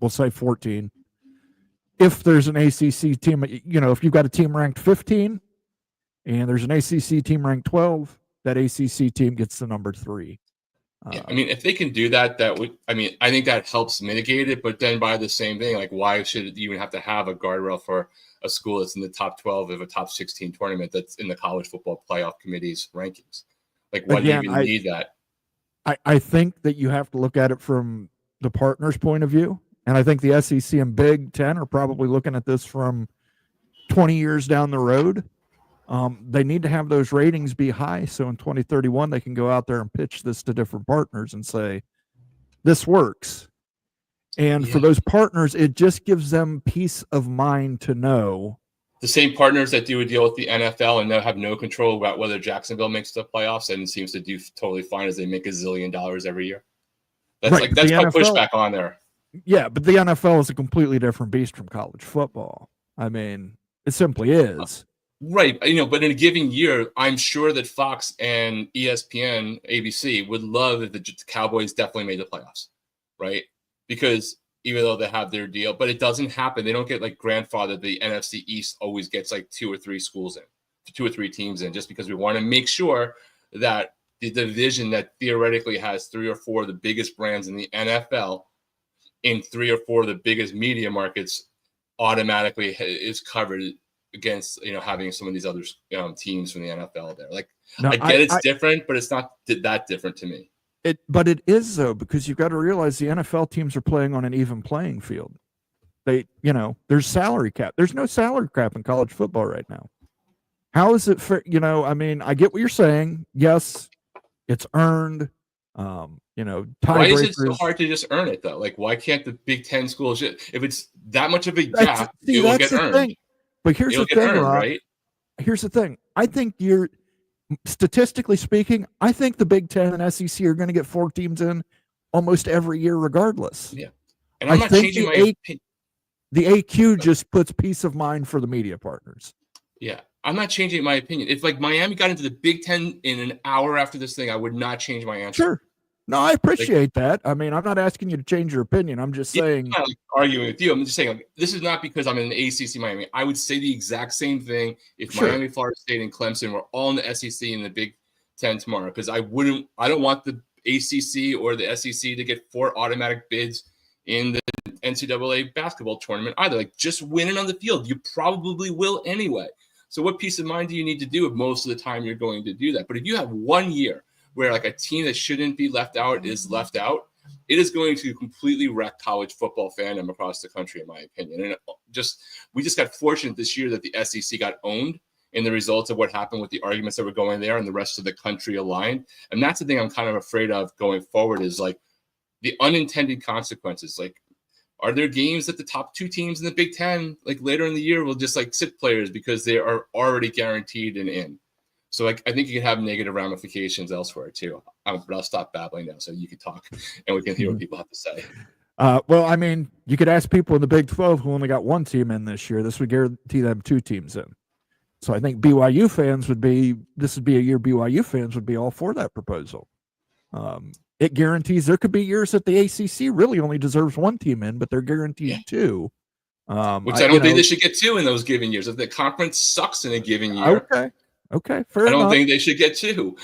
we'll say 14. If there's an ACC team, if you've got a team ranked 15 and there's an ACC team ranked 12, that ACC team gets the number 3. Yeah, I mean, if they can do that, I think that helps mitigate it. But then by the same thing, like, why should you even have to have a guardrail for a school that's in the top 12 of a top 16 tournament that's in the college football playoff committee's rankings? Like, why do you even need that? I think that you have to look at it from the partner's point of view. And I think the SEC and Big Ten are probably looking at this from 20 years down the road. They need to have those ratings be high, so in 2031 they can go out there and pitch this to different partners and say, this works. And for those partners, it just gives them peace of mind to know. The same partners that do a deal with the NFL and now have no control about whether Jacksonville makes the playoffs and seems to do totally fine as they make $1 zillion every year. That's right. That's my pushback on there. Yeah, but the NFL is a completely different beast from college football. I mean, it simply is. Right. But in a given year, I'm sure that Fox and ESPN, ABC would love if the Cowboys definitely made the playoffs, right? Because even though they have their deal, but it doesn't happen. They don't get like grandfathered. The NFC East always gets like 2 or 3 schools in, 2 or 3 teams in, just because we want to make sure that the division that theoretically has 3 or 4 of the biggest brands in the NFL in 3 or 4 of the biggest media markets automatically is covered against having some of these other teams from the NFL there. Like, no, I get it's different, but it's not that different to me. But it is, though, because you've got to realize the NFL teams are playing on an even playing field. There's salary cap. There's no salary cap in college football right now. How is it fair? I mean, I get what you're saying. Yes, it's earned. Why is it so hard to just earn it, though? Like, why can't the Big Ten schools, if it's that much of a gap, it will get earned? Thing. But here's the thing, Rob. Right? Here's the thing. I think statistically speaking, I think the Big Ten and SEC are going to get 4 teams in almost every year, regardless. Yeah, and I'm not changing my opinion. The AQ just puts peace of mind for the media partners. Yeah, I'm not changing my opinion. If like Miami got into the Big Ten in an hour after this thing, I would not change my answer. Sure. No, I appreciate that. I mean, I'm not asking you to change your opinion. I'm just saying. I'm not arguing with you. I'm just saying this is not because I'm in the ACC Miami. I would say the exact same thing if Miami, Florida State, and Clemson were all in the SEC and the Big Ten tomorrow, because I don't want the ACC or the SEC to get 4 automatic bids in the NCAA basketball tournament either. Like, just win it on the field. You probably will anyway. So what peace of mind do you need to do if most of the time you're going to do that? But if you have 1 year where like a team that shouldn't be left out is left out, it is going to completely wreck college football fandom across the country, in my opinion. And we just got fortunate this year that the SEC got owned in the results of what happened with the arguments that were going there and the rest of the country aligned. And that's the thing I'm kind of afraid of going forward is like the unintended consequences. Like, are there games that the top 2 teams in the Big Ten, like later in the year, will just like sit players because they are already guaranteed and in? So like, I think you can have negative ramifications elsewhere too. But I'll stop babbling now so you can talk and we can hear what people have to say. Well, I mean, you could ask people in the Big 12 who only got 1 team in this year. This would guarantee them 2 teams in. So I think BYU fans would be a year BYU fans would be all for that proposal. It guarantees there could be years that the ACC really only deserves 1 team in, but they're guaranteed 2. Which I don't think they should get 2 in those given years. If the conference sucks in a given year, okay, fair enough. I don't think they should get 2.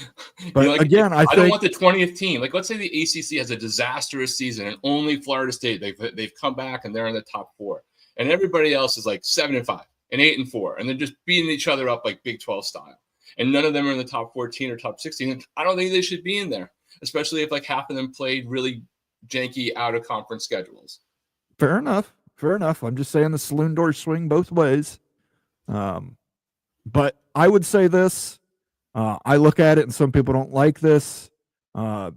But like, again, I don't want the 20th team. Like, let's say the ACC has a disastrous season and only Florida State they've come back and they're in the top 4, and everybody else is like 7-5 and 8-4, and they're just beating each other up like Big 12 style, and none of them are in the top 14 or top 16. I don't think they should be in there, especially if like half of them played really janky out of conference schedules. Fair enough. I'm just saying the saloon doors swing both ways. But I would say this. I look at it, and some people don't like this. I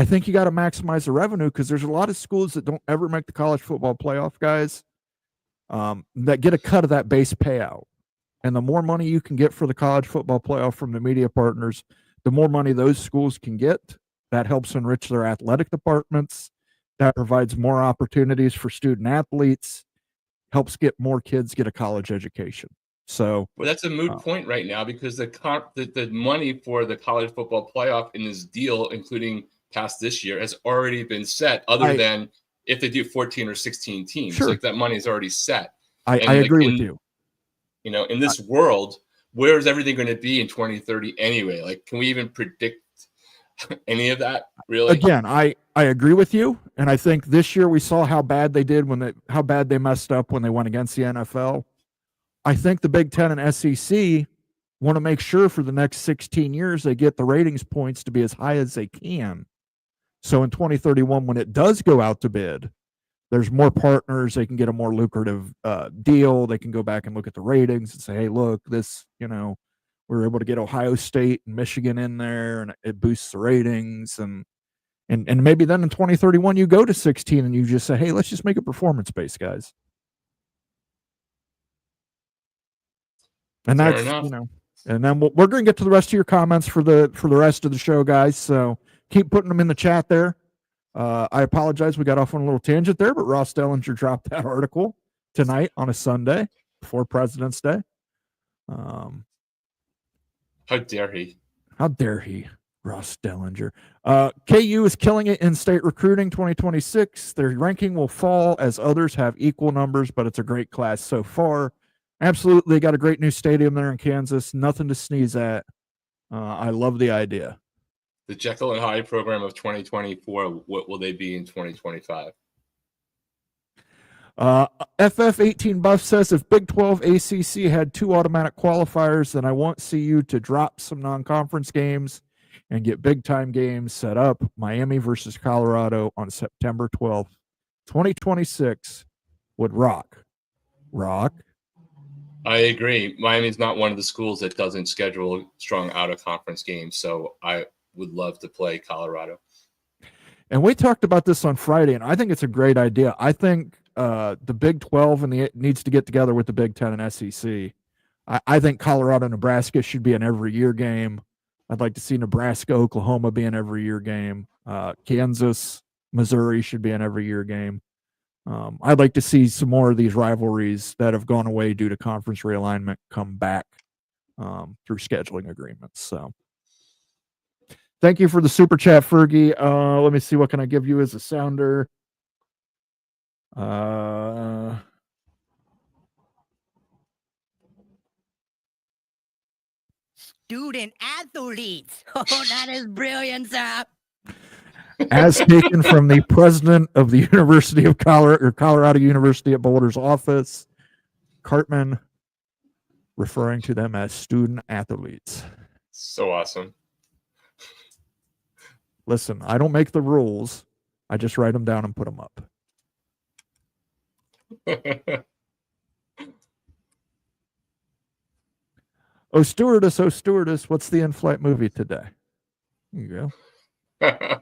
think you got to maximize the revenue because there's a lot of schools that don't ever make the college football playoff, guys, that get a cut of that base payout. And the more money you can get for the college football playoff from the media partners, the more money those schools can get. That helps enrich their athletic departments. That provides more opportunities for student athletes, helps get more kids get a college education. So, well, that's a moot point right now because the money for the college football playoff in this deal, including past this year, has already been set. Other than if they do 14 or 16 teams, sure. like that money is already set. I agree with you. You know, in this world, where is everything going to be in 2030 anyway? Like, can we even predict any of that? Really? Again, I agree with you, and I think this year we saw how bad they did how bad they messed up when they went against the NFL. I think the Big Ten and SEC want to make sure for the next 16 years they get the ratings points to be as high as they can. So in 2031, when it does go out to bid, there's more partners. They can get a more lucrative deal. They can go back and look at the ratings and say, hey, look, this, we're able to get Ohio State and Michigan in there, and it boosts the ratings. And maybe then in 2031, you go to 16 and you just say, hey, let's just make it performance-based, guys. And that's, and then we're going to get to the rest of your comments for the rest of the show, guys. So keep putting them in the chat there. I apologize. We got off on a little tangent there, but Ross Dellinger dropped that article tonight on a Sunday before President's Day. How dare he? How dare he, Ross Dellinger? KU is killing it in state recruiting 2026. Their ranking will fall as others have equal numbers, but it's a great class so far. Absolutely, they got a great new stadium there in Kansas. Nothing to sneeze at. I love the idea. The Jekyll and Hyde program of 2024, what will they be in 2025? FF18 Buff says, if Big 12 ACC had 2 automatic qualifiers, then I won't see you to drop some non-conference games and get big-time games set up. Miami versus Colorado on September 12th, 2026 would rock. Rock. I agree. Miami's not one of the schools that doesn't schedule strong out-of-conference games, so I would love to play Colorado. And we talked about this on Friday, and I think it's a great idea. I think the Big 12 needs to get together with the Big 10 and SEC. I think Colorado, Nebraska should be an every-year game. I'd like to see Nebraska, Oklahoma be an every-year game. Kansas, Missouri should be an every-year game. I'd like to see some more of these rivalries that have gone away due to conference realignment come back through scheduling agreements. So thank you for the super chat, Fergie. Let me see. What can I give you as a sounder? Student athletes. Oh, that is brilliant, sir. as taken from the president of the University of Colorado University at Boulder's office, Cartman, referring to them as student athletes. So awesome. Listen, I don't make the rules. I just write them down and put them up. Oh, stewardess, what's the in-flight movie today? There you go.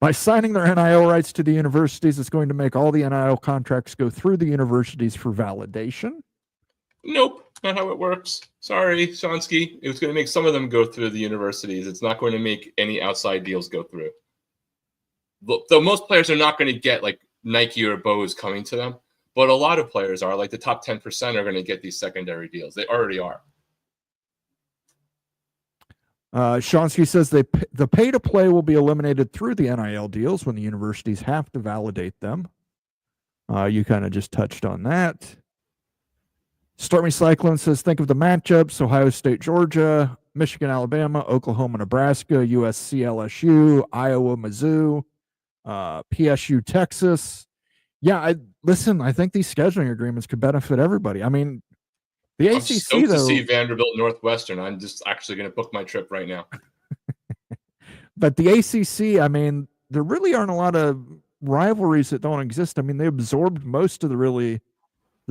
By signing their NIL rights to the universities, it's going to make all the NIL contracts go through the universities for validation. Nope, not how it works. Sorry, Shonsky. It was going to make some of them go through the universities. It's not going to make any outside deals go through. Though most players are not going to get like Nike or Bose coming to them, but a lot of players are. Like the top 10% are going to get these secondary deals. They already are. Shonsky says the pay-to-play will be eliminated through the NIL deals when the universities have to validate them. You kind of just touched on that. Stormy Cyclone says, think of the matchups: Ohio State, Georgia, Michigan, Alabama, Oklahoma, Nebraska, USC, LSU, Iowa, Mizzou, PSU, Texas. Yeah, I think these scheduling agreements could benefit everybody. I mean, the I'm ACC, stoked though, to see Vanderbilt Northwestern. I'm just actually going to book my trip right now. but the ACC, I mean, there really aren't a lot of rivalries that don't exist. I mean, they absorbed most of the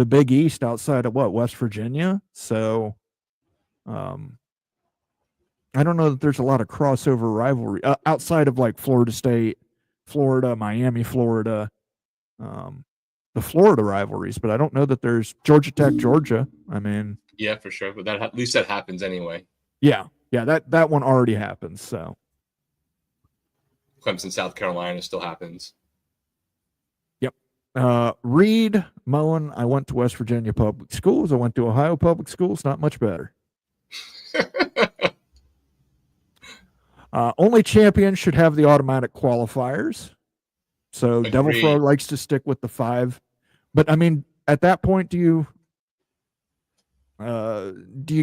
Big East outside of West Virginia. So, I don't know that there's a lot of crossover rivalry outside of like Florida State, Florida, Miami, Florida, the Florida rivalries, but I don't know that there's Georgia Tech, Georgia. I mean, yeah, for sure. But at least that happens anyway. Yeah, that one already happens. So Clemson, South Carolina still happens. Yep. Reed Mullen, I went to West Virginia public schools. I went to Ohio public schools. Not much better. Only champions should have the automatic qualifiers. So Agreed. Devil Frog likes to stick with the 5. But I mean, at that point, do you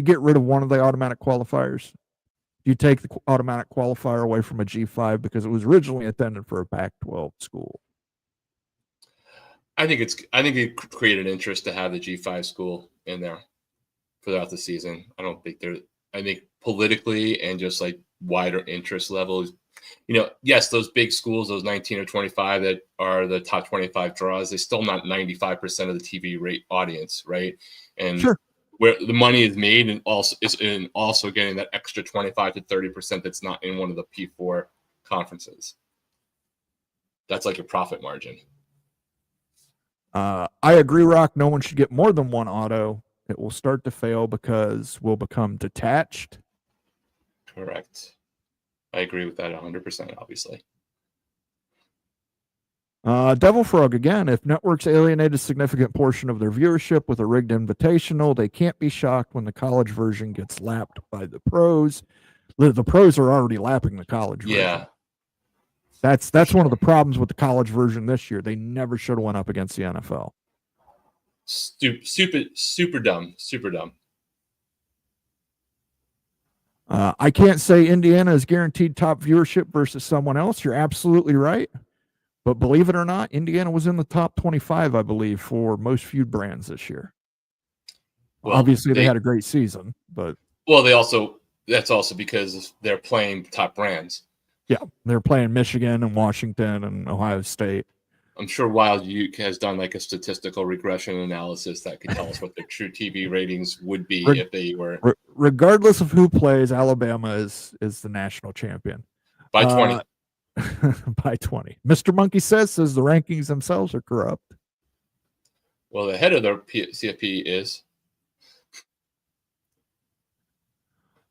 get rid of one of the automatic qualifiers? Do you take the automatic qualifier away from a G5 because it was originally intended for a Pac-12 school? I think it created interest to have the G5 school in there throughout the season. I think politically and just like wider interest levels, yes, those big schools, those 19 or 25 that are the top 25 draws, they're still not 95% of the TV rate audience, right? And sure. Where the money is made and also getting that extra 25 to 30% that's not in one of the P4 conferences. That's like a profit margin. I agree, Rock. No one should get more than one auto. It will start to fail because we'll become detached. Correct. I agree with that 100%, obviously. Devil Frog again. If networks alienate a significant portion of their viewership with a rigged invitational, they can't be shocked when the college version gets lapped by the pros. The pros are already lapping the college version. Yeah. That's one of the problems with the college version this year. They never should have went up against the NFL. Super dumb. Super dumb. I can't say Indiana is guaranteed top viewership versus someone else. You're absolutely right. But believe it or not, Indiana was in the top 25, I believe, for most viewed brands this year. Well, obviously, they had a great season, but that's also because they're playing top brands. Yeah, they're playing Michigan and Washington and Ohio State. I'm sure Wild Uke has done like a statistical regression analysis that could tell us what their true TV ratings would be if they were. Regardless of who plays, Alabama is the national champion. By 20. By 20. Mr. Monkey says the rankings themselves are corrupt. Well, the head of their CFP is.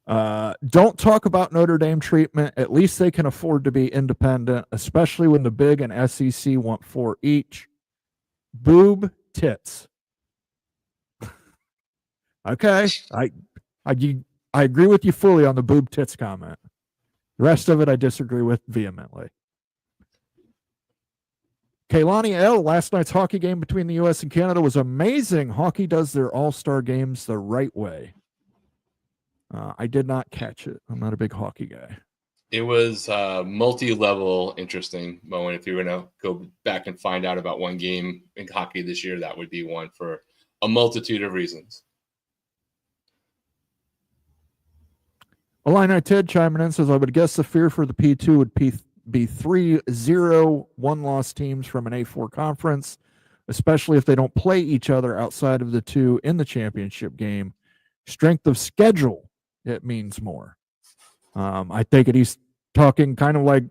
Don't talk about Notre Dame treatment. At least they can afford to be independent, especially when the Big and SEC want 4 each. Boob tits. Okay. I agree with you fully on the boob tits comment. The rest of it I disagree with vehemently. Kaylani L, last night's hockey game between the U.S. and Canada was amazing. Hockey does their all-star games the right way. I did not catch it. I'm not a big hockey guy. It was multi-level interesting, Mo. And if you're going to go back and find out about one game in hockey this year, that would be one for a multitude of reasons. Illini Ted chiming in says, I would guess the fear for the P2 would be 3-0 one-loss teams from an A4 conference, especially if they don't play each other outside of the two in the championship game. Strength of schedule, it means more. I take it he's talking kind of like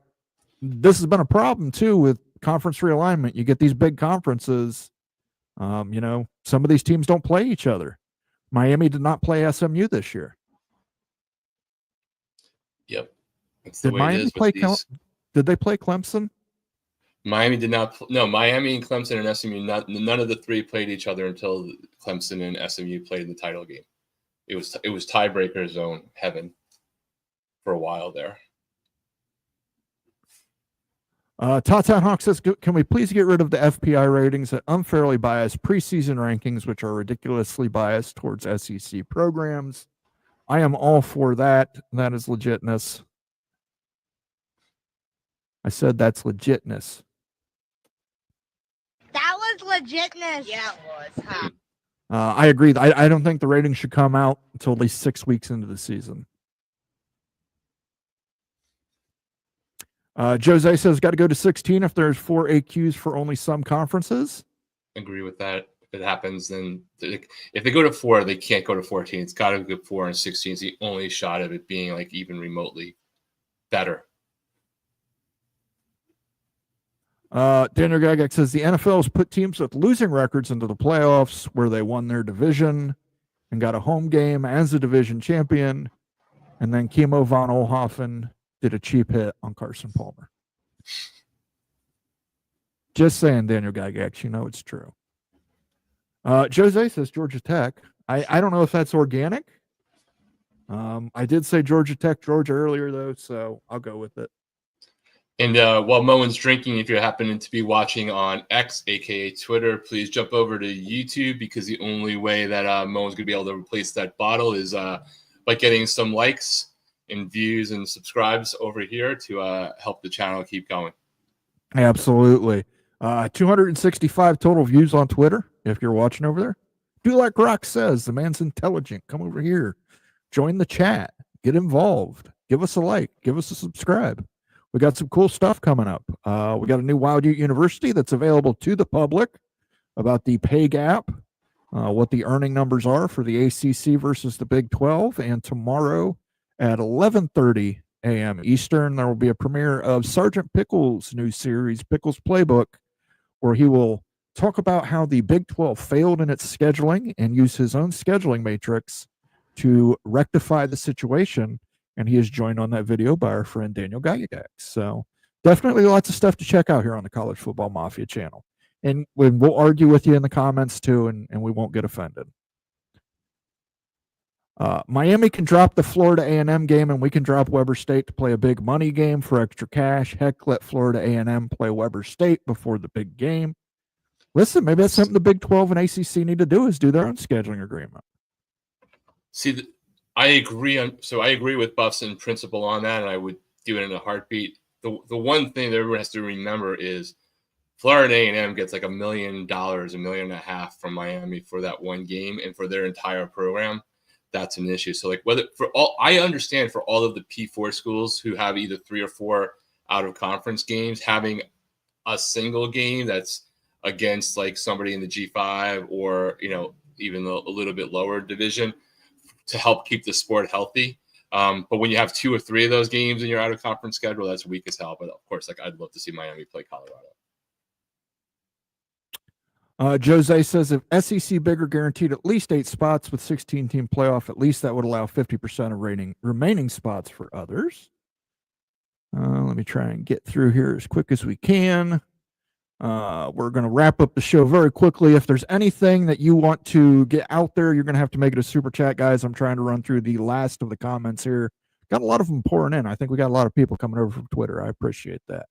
this has been a problem too with conference realignment. You get these big conferences, some of these teams don't play each other. Miami did not play SMU this year. Yep. That's the Did way Miami it is play? with these. Did they play Clemson? Miami did not. No, Miami and Clemson and SMU. None of the three played each other until Clemson and SMU played in the title game. It was tiebreaker zone heaven for a while there. Tatan Hawk says, can we please get rid of the FPI ratings that unfairly biased preseason rankings, which are ridiculously biased towards SEC programs? I am all for that. That is legitness. I said that's legitness. That was legitness. Yeah, it was. Huh? I agree. I don't think the ratings should come out until at least 6 weeks into the season. Jose says, got to go to 16 if there's 4 AQs for only some conferences. Agree with that. If it happens, then if they go to 4, they can't go to 14. It's got to go 4 and 16 is the only shot of it being like even remotely better. Daniel Gagak says the NFL has put teams with losing records into the playoffs where they won their division and got a home game as a division champion. And then Kimo von Oelhoffen did a cheap hit on Carson Palmer. Just saying, Daniel Gygax, it's true. Jose says Georgia Tech. I don't know if that's organic. I did say Georgia Tech, Georgia earlier, though, so I'll go with it. And while Moen's drinking, if you're happening to be watching on X, aka Twitter, please jump over to YouTube, because the only way that Moen's going to be able to replace that bottle is by getting some likes and views and subscribes over here to help the channel keep going. Absolutely. 265 total views on Twitter. If you're watching over there, do like Rock says. The man's intelligent. Come over here, join the chat, get involved, give us a like, give us a subscribe. We got some cool stuff coming up. We got a new Wild Ute University that's available to the public about the pay gap, what the earning numbers are for the ACC versus the Big 12. And tomorrow at 11:30 a.m. Eastern, there will be a premiere of Sergeant Pickles' new series, Pickles Playbook, where he will talk about how the Big 12 failed in its scheduling and use his own scheduling matrix to rectify the situation. And he is joined on that video by our friend Daniel Gygax. So definitely lots of stuff to check out here on the College Football Mafia channel. And we'll argue with you in the comments too, and we won't get offended. Miami can drop the Florida A&M game, and we can drop Weber State to play a big money game for extra cash. Heck, let Florida A&M play Weber State before the big game. Listen, maybe that's something the Big 12 and ACC need to do, is do their own scheduling agreement. See, I agree with Buffs in principle on that, and I would do it in a heartbeat. The one thing that everyone has to remember is Florida A&M gets like $1 million, $1.5 million from Miami for that one game, and for their entire program, that's an issue. So I understand for all of the P4 schools who have either 3 or 4 out of conference games, having a single game that's against like somebody in the G5 or even a little bit lower division to help keep the sport healthy. But when you have 2 or 3 of those games in your out of conference schedule, that's weak as hell. But of course, I'd love to see Miami play Colorado. Jose says if SEC bigger guaranteed at least 8 spots with 16-team playoff, at least that would allow 50% of remaining spots for others. Let me try and get through here as quick as we can. We're going to wrap up the show very quickly. If there's anything that you want to get out there, you're going to have to make it a super chat, guys. I'm trying to run through the last of the comments here. Got a lot of them pouring in. I think we got a lot of people coming over from Twitter. I appreciate that.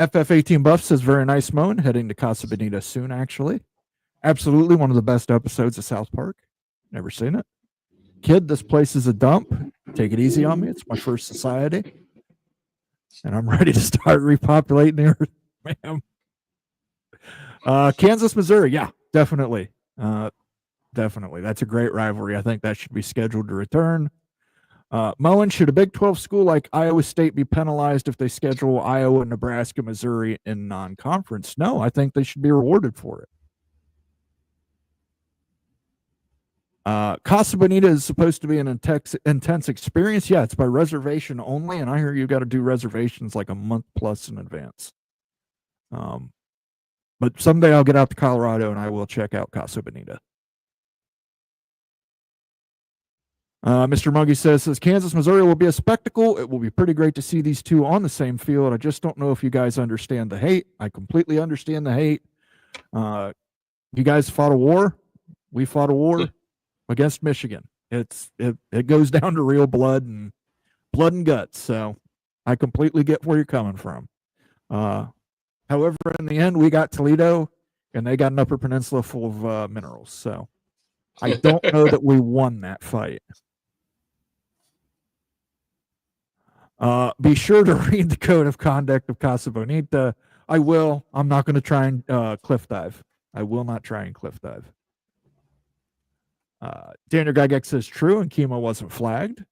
FF18 Buff says, very nice, Moan. Heading to Casa Bonita soon, actually. Absolutely one of the best episodes of South Park. Never seen it. Kid, this place is a dump. Take it easy on me. It's my first society. And I'm ready to start repopulating the earth, ma'am. Kansas, Missouri. Yeah, definitely. Definitely. That's a great rivalry. I think that should be scheduled to return. Moen, should a Big 12 school like Iowa State be penalized if they schedule Iowa, Nebraska, Missouri in non-conference? No, I think they should be rewarded for it. Casa Bonita is supposed to be an intense experience. Yeah, it's by reservation only, and I hear you got to do reservations like a month plus in advance. But someday I'll get out to Colorado and I will check out Casa Bonita. Mr. Muggy says Kansas, Missouri will be a spectacle. It will be pretty great to see these two on the same field. I just don't know if you guys understand the hate. I completely understand the hate. You guys fought a war. We fought a war against Michigan. It goes down to real blood and guts. So I completely get where you're coming from. However, in the end, we got Toledo, and they got an Upper Peninsula full of minerals. So I don't know that we won that fight. Be sure to read the code of conduct of Casa Bonita. I will. I'm not going to try and cliff dive. I will not try and cliff dive. Daniel Gygax says true, and Kimo wasn't flagged.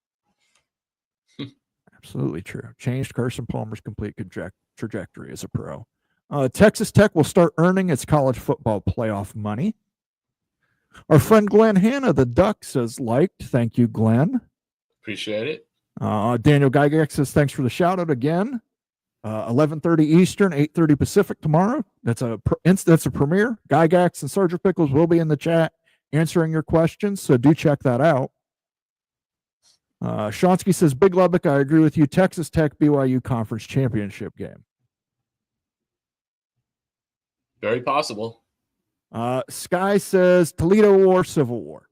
Absolutely true. Changed Carson Palmer's complete trajectory as a pro. Texas Tech will start earning its college football playoff money. Our friend Glenn Hanna, the Duck, says liked. Thank you, Glenn. Appreciate it. Daniel Gygax says thanks for the shout out again. 11:30 Eastern, 8:30 Pacific tomorrow. That's a premiere. Gygax and Sergeant Pickles will be in the chat answering your questions, so do check that out. Shonsky says, Big Lubbock, I agree with you. Texas Tech BYU conference championship game. Very possible. Sky says Toledo War, Civil War.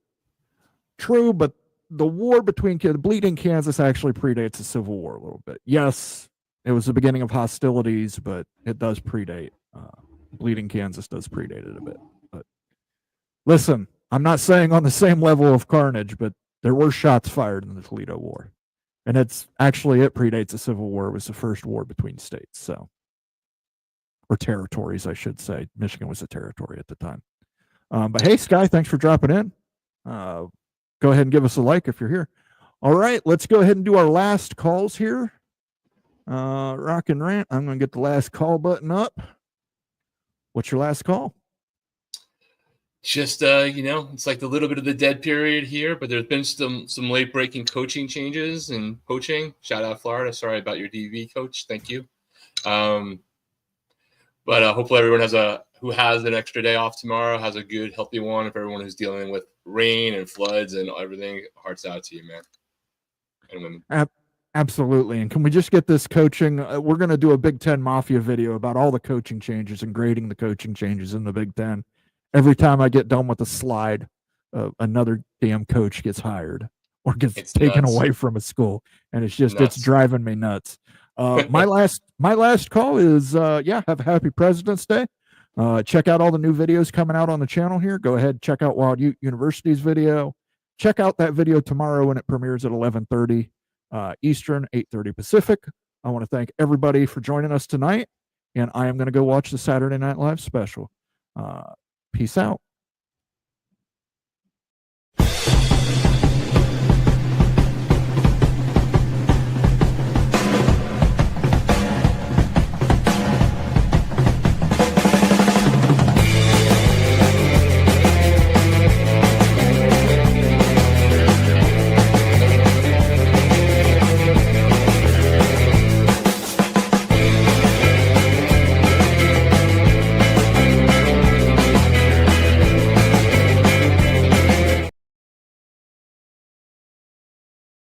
True, but the war between the bleeding Kansas actually predates the Civil War a little bit. Yes, it was the beginning of hostilities, but it does predate. Bleeding Kansas does predate it a bit. But listen, I'm not saying on the same level of carnage, but there were shots fired in the Toledo War. And it predates the Civil War. It was the first war between states, so. Or territories, I should say. Michigan was a territory at the time. But hey, Sky, thanks for dropping in. Go ahead and give us a like if you're here. All right, let's go ahead and do our last calls here. Rock and Rant, I'm going to get the last call button up. What's your last call? Just, it's like a little bit of the dead period here, but there's been some late-breaking coaching changes in coaching. Shout out Florida. Sorry about your DV coach. Thank you. But hopefully everyone who has an extra day off tomorrow has a good, healthy one. If everyone who's dealing with rain and floods and everything, hearts out to you, man. And women. Absolutely. And can we just get this coaching? We're going to do a Big Ten Mafia video about all the coaching changes and grading the coaching changes in the Big Ten. Every time I get done with a slide, another damn coach gets hired or gets taken away from a school. And it's driving me nuts. My last call is, have a happy President's Day. Check out all the new videos coming out on the channel here. Go ahead, check out Wild Ute University's video. Check out that video tomorrow when it premieres at 11:30 Eastern, 8:30 Pacific. I want to thank everybody for joining us tonight, and I am going to go watch the Saturday Night Live special. Peace out.